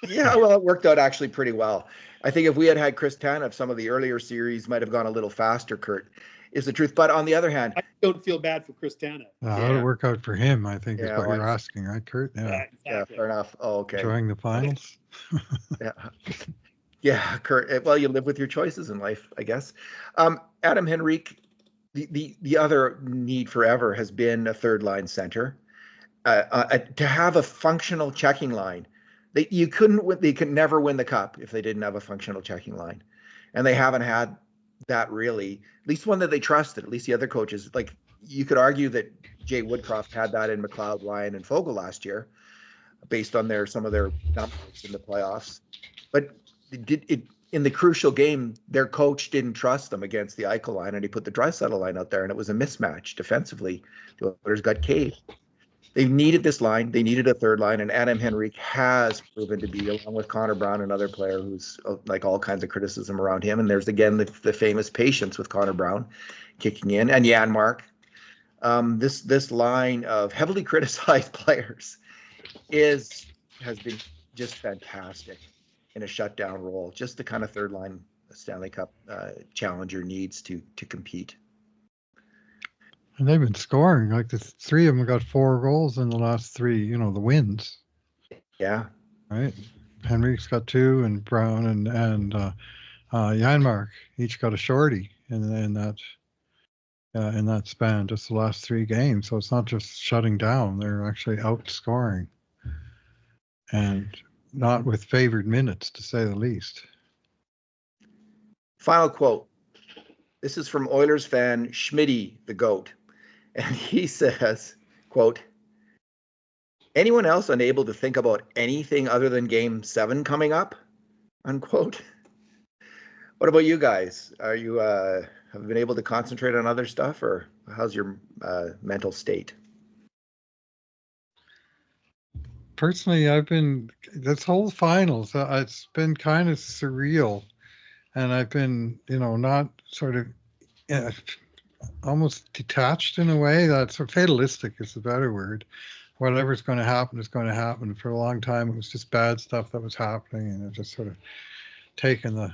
Yeah, well, it worked out actually pretty well. I think if we had Chris Tanev, some of the earlier series might have gone a little faster, Kurt, is the truth. But on the other hand, I don't feel bad for Chris Tanev. How did it work out for him, I think, is what you're asking, right, Kurt? Yeah, exactly. Yeah, fair enough. Oh, okay. Enjoying the finals? Yeah. Yeah, Kurt. Well, you live with your choices in life, I guess. Adam Henrique, the other need forever has been a third line center. To have a functional checking line. They could never win the cup if they didn't have a functional checking line. And they haven't had that really, at least one that they trusted, at least the other coaches. Like you could argue that Jay Woodcroft had that in McLeod, Ryan, and Fogle last year, based on some of their numbers in the playoffs. But in the crucial game, their coach didn't trust them against the Eichel line, and he put the Draisaitl line out there, and it was a mismatch defensively. The Oilers got caved. They needed this line. They needed a third line, and Adam Henrique has proven to be, along with Connor Brown, another player who's like all kinds of criticism around him. And there's again the famous patience with Connor Brown kicking in, and Janmark. This line of heavily criticized players has been just fantastic in a shutdown role. Just the kind of third line Stanley Cup challenger needs to compete. And they've been scoring. Like the 3 of them got 4 goals in the last 3, the wins. Yeah. Right. Henrique's got 2, and Brown and Janmark each got a shorty in that span, just the last 3 games. So it's not just shutting down; they're actually outscoring, and not with favored minutes, to say the least. Final quote. This is from Oilers fan Schmitty the Goat. And he says, quote, anyone else unable to think about anything other than Game 7 coming up? Unquote. What about you guys? Are you have you been able to concentrate on other stuff, or how's your mental state? Personally, this whole finals, it's been kind of surreal. And I've been, not sort of almost detached in a way. That's fatalistic is the better word. whatever's going to happen is going to happen. For a long time, it was just bad stuff that was happening, and it just sort of taken the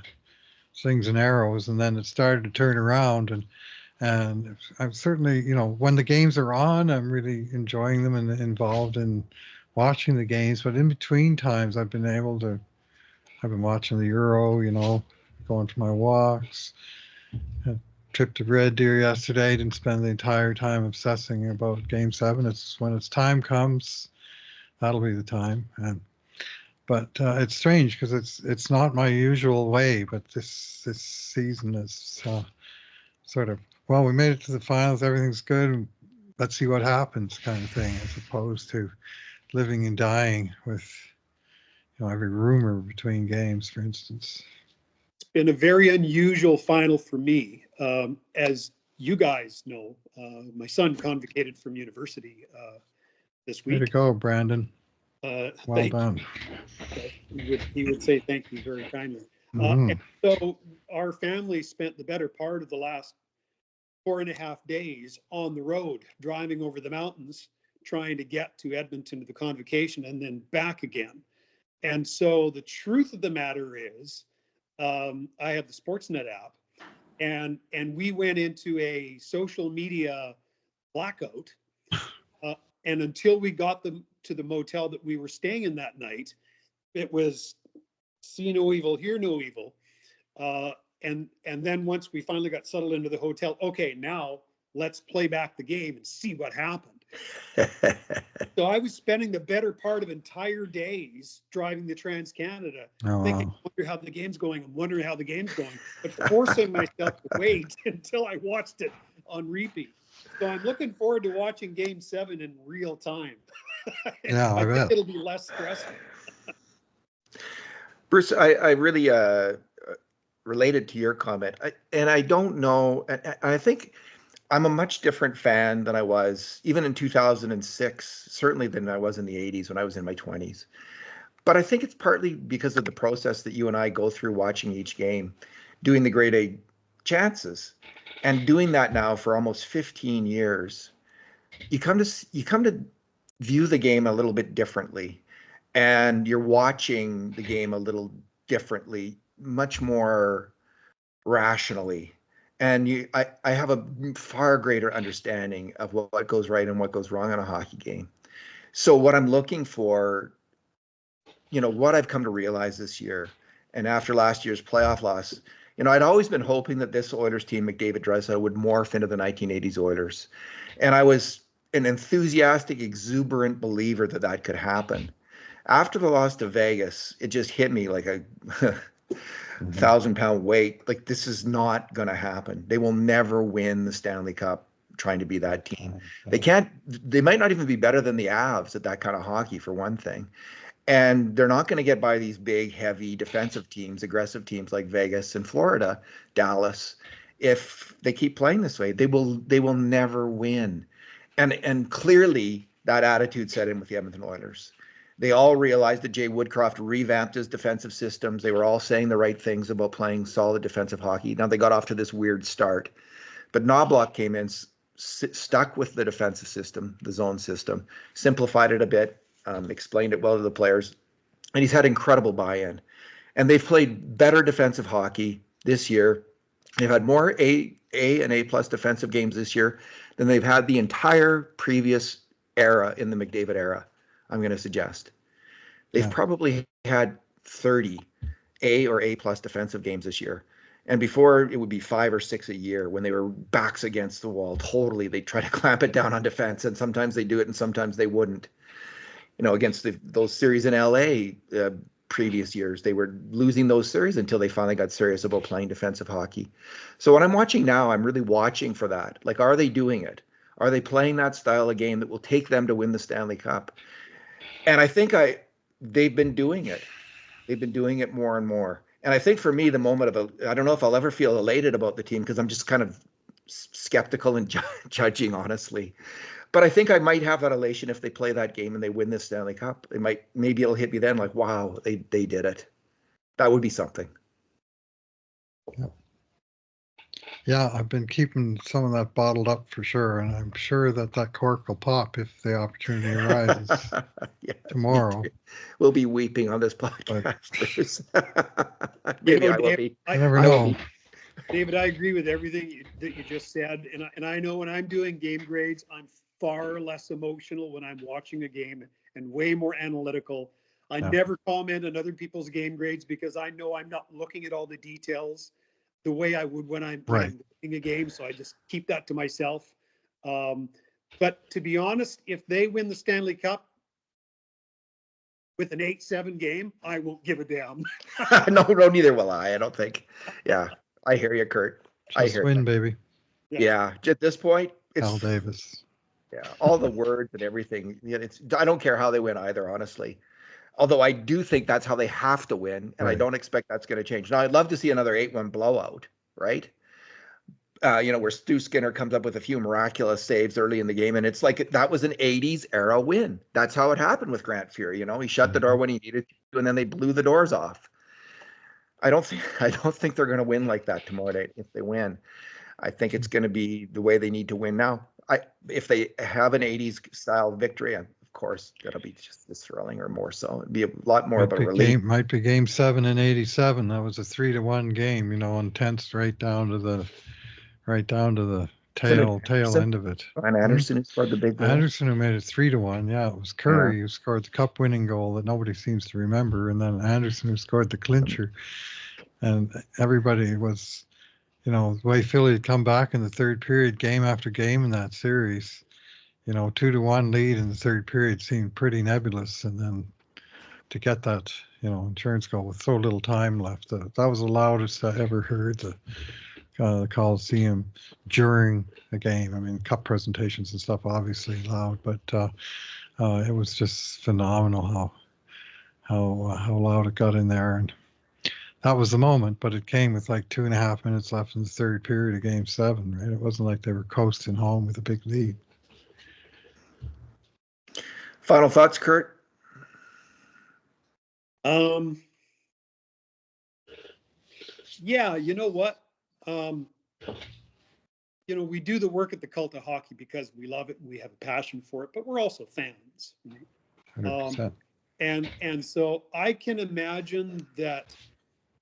slings and arrows, and then it started to turn around. And I'm certainly, when the games are on, I'm really enjoying them and involved in watching the games. But in between times, I've been watching the Euro, going for my walks. A trip to Red Deer yesterday. Didn't spend the entire time obsessing about Game 7. It's when its time comes, that'll be the time. But it's strange because it's not my usual way. But this season is sort of, well, we made it to the finals. Everything's good. Let's see what happens, kind of thing, as opposed to living and dying with every rumor between games, for instance. It's been a very unusual final for me. As you guys know, my son convocated from university this week. Way to go, Brandon. Well done. He would say thank you very kindly. And so our family spent the better part of the last 4.5 days on the road, driving over the mountains, trying to get to Edmonton to the convocation and then back again. And so the truth of the matter is, I have the Sportsnet app, and we went into a social media blackout. And until we got them to the motel that we were staying in that night, it was see no evil, hear no evil. And then once we finally got settled into the hotel, okay, now let's play back the game and see what happened. So I was spending the better part of entire days driving the Trans-Canada, thinking, I wonder how the game's going. I'm wondering how the game's going, but forcing myself to wait until I watched it on repeat. So I'm looking forward to watching Game 7 in real time. Yeah, I bet. think it'll be less stressful. Bruce, I really related to your comment, and I don't know. I think I'm a much different fan than I was even in 2006, certainly than I was in the 80s when I was in my 20s. But I think it's partly because of the process that you and I go through watching each game, doing the grade A chances, and doing that now for almost 15 years. You come to view the game a little bit differently, and you're watching the game a little differently, much more rationally. And I have a far greater understanding of what goes right and what goes wrong in a hockey game. So what I'm looking for, what I've come to realize this year, and after last year's playoff loss, I'd always been hoping that this Oilers team, McDavid, Draisaitl, would morph into the 1980s Oilers. And I was an enthusiastic, exuberant believer that that could happen. After the loss to Vegas, it just hit me like a 1,000-pound weight. Like, this is not going to happen. They will never win the Stanley Cup trying to be that team. They might not even be better than the Avs at that kind of hockey, for one thing. And they're not going to get by these big, heavy defensive teams, aggressive teams like Vegas and Florida, Dallas. If they keep playing this way, they will never win. And clearly that attitude set in with the Edmonton Oilers. They all realized that Jay Woodcroft revamped his defensive systems. They were all saying the right things about playing solid defensive hockey. Now they got off to this weird start, but Knobloch came in, stuck with the defensive system, the zone system, simplified it a bit, explained it well to the players, and he's had incredible buy-in. And they've played better defensive hockey this year. They've had more A and A+ defensive games this year than they've had the entire previous era in the McDavid era, I'm going to suggest. They've probably had 30 A or A+ defensive games this year. And before, it would be 5 or 6 a year when they were backs against the wall. Totally, they try to clamp it down on defense, and sometimes they do it and sometimes they wouldn't. Against those series in LA previous years, they were losing those series until they finally got serious about playing defensive hockey. So what I'm watching now, I'm really watching for that. Like, are they doing it? Are they playing that style of game that will take them to win the Stanley Cup? And I think they've been doing it. They've been doing it more and more. And I think for me, the moment of I don't know if I'll ever feel elated about the team because I'm just kind of skeptical and judging, honestly. But I think I might have that elation if they play that game and they win this Stanley Cup. Maybe it'll hit me then like, wow, they did it. That would be something. Yeah, I've been keeping some of that bottled up for sure, and I'm sure that that cork will pop if the opportunity arises Yes, me tomorrow. too. We'll be weeping on this But podcast, Bruce. You Maybe know, I will Dave, be. you never I will know. be. David, I agree with everything that you just said, and I know when I'm doing game grades, I'm far less emotional when I'm watching a game and way more analytical. I Yeah. never comment on other people's game grades because I know I'm not looking at all the details the way I would when I'm Right. watching a game. So I just keep that to myself. Um, but to be honest, if they win the Stanley Cup with an 8-7 game, I won't give a damn. No, no, neither will I don't think. Yeah, I hear you, Kurt. I Just hear you. win, baby. Yeah, at this point, Al it's Davis. yeah, all the words and everything. Yeah, it's I don't care how they win either, honestly. Although I do think that's how they have to win, and I Right. don't expect that's going to change. Now, I'd love to see another 8-1 blowout, right? Where Stu Skinner comes up with a few miraculous saves early in the game, and it's like that was an '80s era win. That's how it happened with Grant Fury. He shut the door when he needed to, and then they blew the doors off. I don't think they're going to win like that tomorrow night. If they win, I think it's going to be the way they need to win now. If they have an '80s style victory, of course, that'll be just as thrilling or more so. It'd be a lot more of a relief. Might be game 7 in '87. That was a 3-1 game, intense right down to the tail Anderson, end of it. Ryan Anderson who scored the big goal. Anderson who made it 3-1. Yeah, it was Curry who scored the cup winning goal that nobody seems to remember, and then Anderson who scored the clincher. And everybody was, the way Philly had come back in the third period, game after game in that series. 2-1 lead in the third period seemed pretty nebulous, and then to get that, insurance goal with so little time left, that was the loudest I ever heard the Coliseum during a game. I mean, cup presentations and stuff obviously loud, but it was just phenomenal how loud it got in there, and that was the moment. But it came with like 2.5 minutes left in the third period of Game 7. Right? It wasn't like they were coasting home with a big lead. Final thoughts, Kurt? Yeah, you know what? We do the work at the Cult of Hockey because we love it and we have a passion for it, but we're also fans. Right? 100%. And so I can imagine that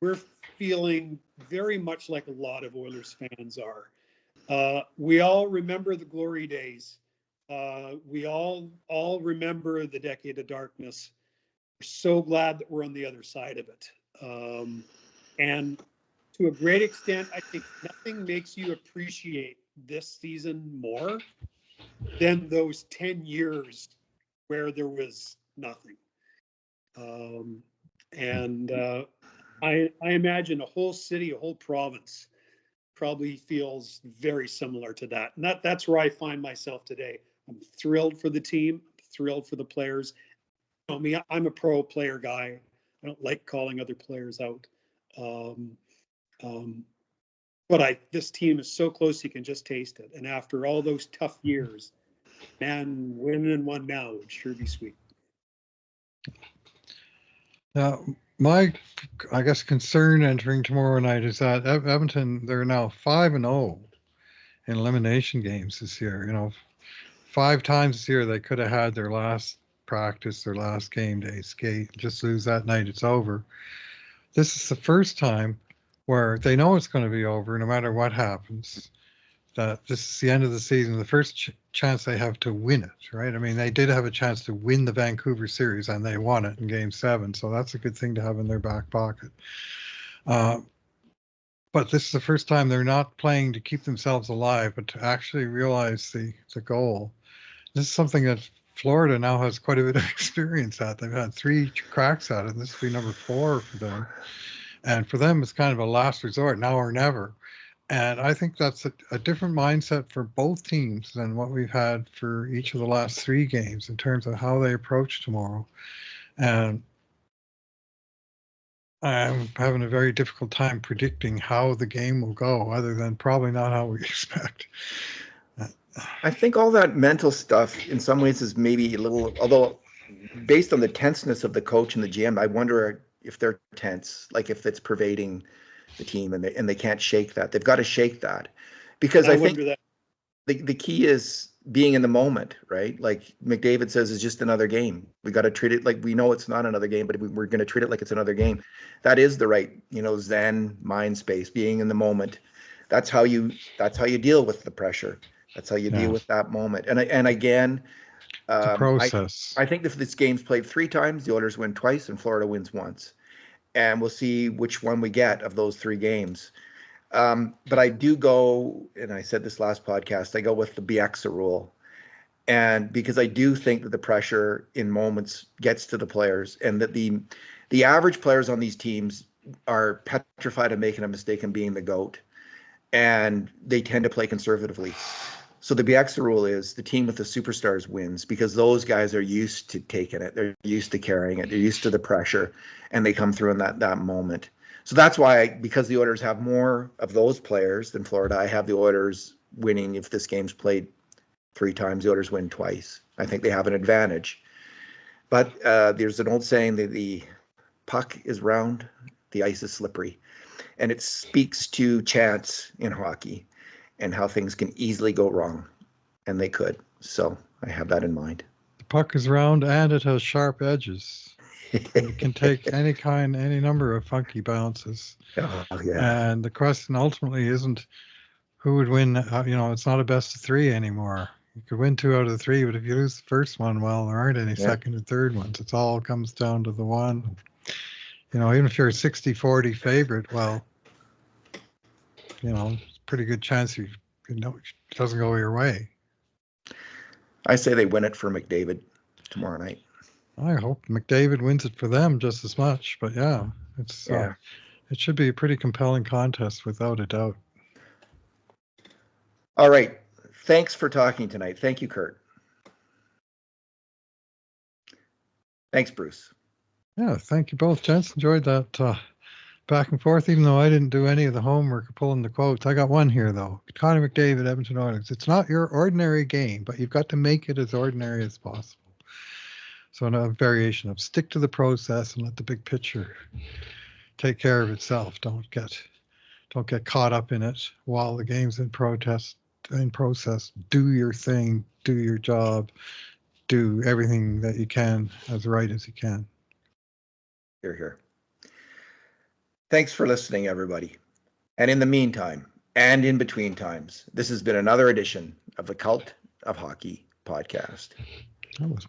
we're feeling very much like a lot of Oilers fans are. We all remember the glory days. We all remember the decade of darkness. We're so glad that we're on the other side of it. And to a great extent, I think nothing makes you appreciate this season more than those 10 years where there was nothing. I imagine a whole city, a whole province probably feels very similar to that. And that's where I find myself today. I'm thrilled for the team, thrilled for the players. Me, I'm a pro player guy. I don't like calling other players out. But this team is so close you can just taste it. And after all those tough years, man, winning one now would sure be sweet. Now, my, I guess, concern entering tomorrow night is that Edmonton, they're now 5-0 in elimination games this year. 5 times this year they could have had their last practice, their last game day skate, just lose that night, it's over. This is the first time where they know it's going to be over no matter what happens, that this is the end of the season, the first chance they have to win it, right? I mean, they did have a chance to win the Vancouver series and they won it in Game 7, so that's a good thing to have in their back pocket. But this is the first time they're not playing to keep themselves alive, but to actually realize the goal. This is something that Florida now has quite a bit of experience at. They've had 3 cracks at it, and this will be number 4 for them. And for them, it's kind of a last resort, now or never. And I think that's a different mindset for both teams than what we've had for each of the last 3 games in terms of how they approach tomorrow. And I'm having a very difficult time predicting how the game will go, other than probably not how we expect. I think all that mental stuff in some ways is maybe a little, although based on the tenseness of the coach and the GM, I wonder if they're tense, like if it's pervading the team, and they can't shake that. They've got to shake that, because I think wonder that. the key is being in the moment, right? Like McDavid says, it's just another game. We got to treat it like we know it's not another game, but we're going to treat it like it's another game. That is the right, Zen mind space, being in the moment. That's how you deal with the pressure. That's how you deal with that moment. And again, It's a process. I think if this game's played 3 times, the Oilers win twice and Florida wins once. And we'll see which one we get of those 3 games. But I do go, and I said this last podcast, I go with the Bieksa rule. And because I do think that the pressure in moments gets to the players, and that the average players on these teams are petrified of making a mistake and being the GOAT. And they tend to play conservatively. So the Bieksa rule is the team with the superstars wins, because those guys are used to taking it. They're used to carrying it. They're used to the pressure, and they come through in that moment. So that's why, because the Oilers have more of those players than Florida, I have the Oilers winning. If this game's played 3 times, the Oilers win twice. I think they have an advantage. But there's an old saying that the puck is round, the ice is slippery. And it speaks to chance in hockey and how things can easily go wrong. And they could. So I have that in mind. The puck is round and it has sharp edges. It can take any number of funky bounces. Oh, yeah. And the question ultimately isn't who would win. It's not a best of 3 anymore. You could win 2 out of the 3, but if you lose the first one, well, there aren't any second and third ones. It all comes down to the one. Even if you're a 60-40 favorite, well, it's a pretty good chance it doesn't go your way. I say they win it for McDavid tomorrow night. I hope McDavid wins it for them just as much, but it should be a pretty compelling contest without a doubt. All right. Thanks for talking tonight. Thank you, Kurt. Thanks, Bruce. Yeah, thank you both, gents. Enjoyed that back and forth, even though I didn't do any of the homework or pulling the quotes. I got one here, though. Connor McDavid, Edmonton Oilers. It's not your ordinary game, but you've got to make it as ordinary as possible. So a variation of stick to the process and let the big picture take care of itself. Don't get caught up in it while the game's in process. Do your thing, do your job, do everything that you can as right as you can. Hear, hear. Thanks for listening, everybody. And in the meantime, and in between times, this has been another edition of the Cult of Hockey podcast. That was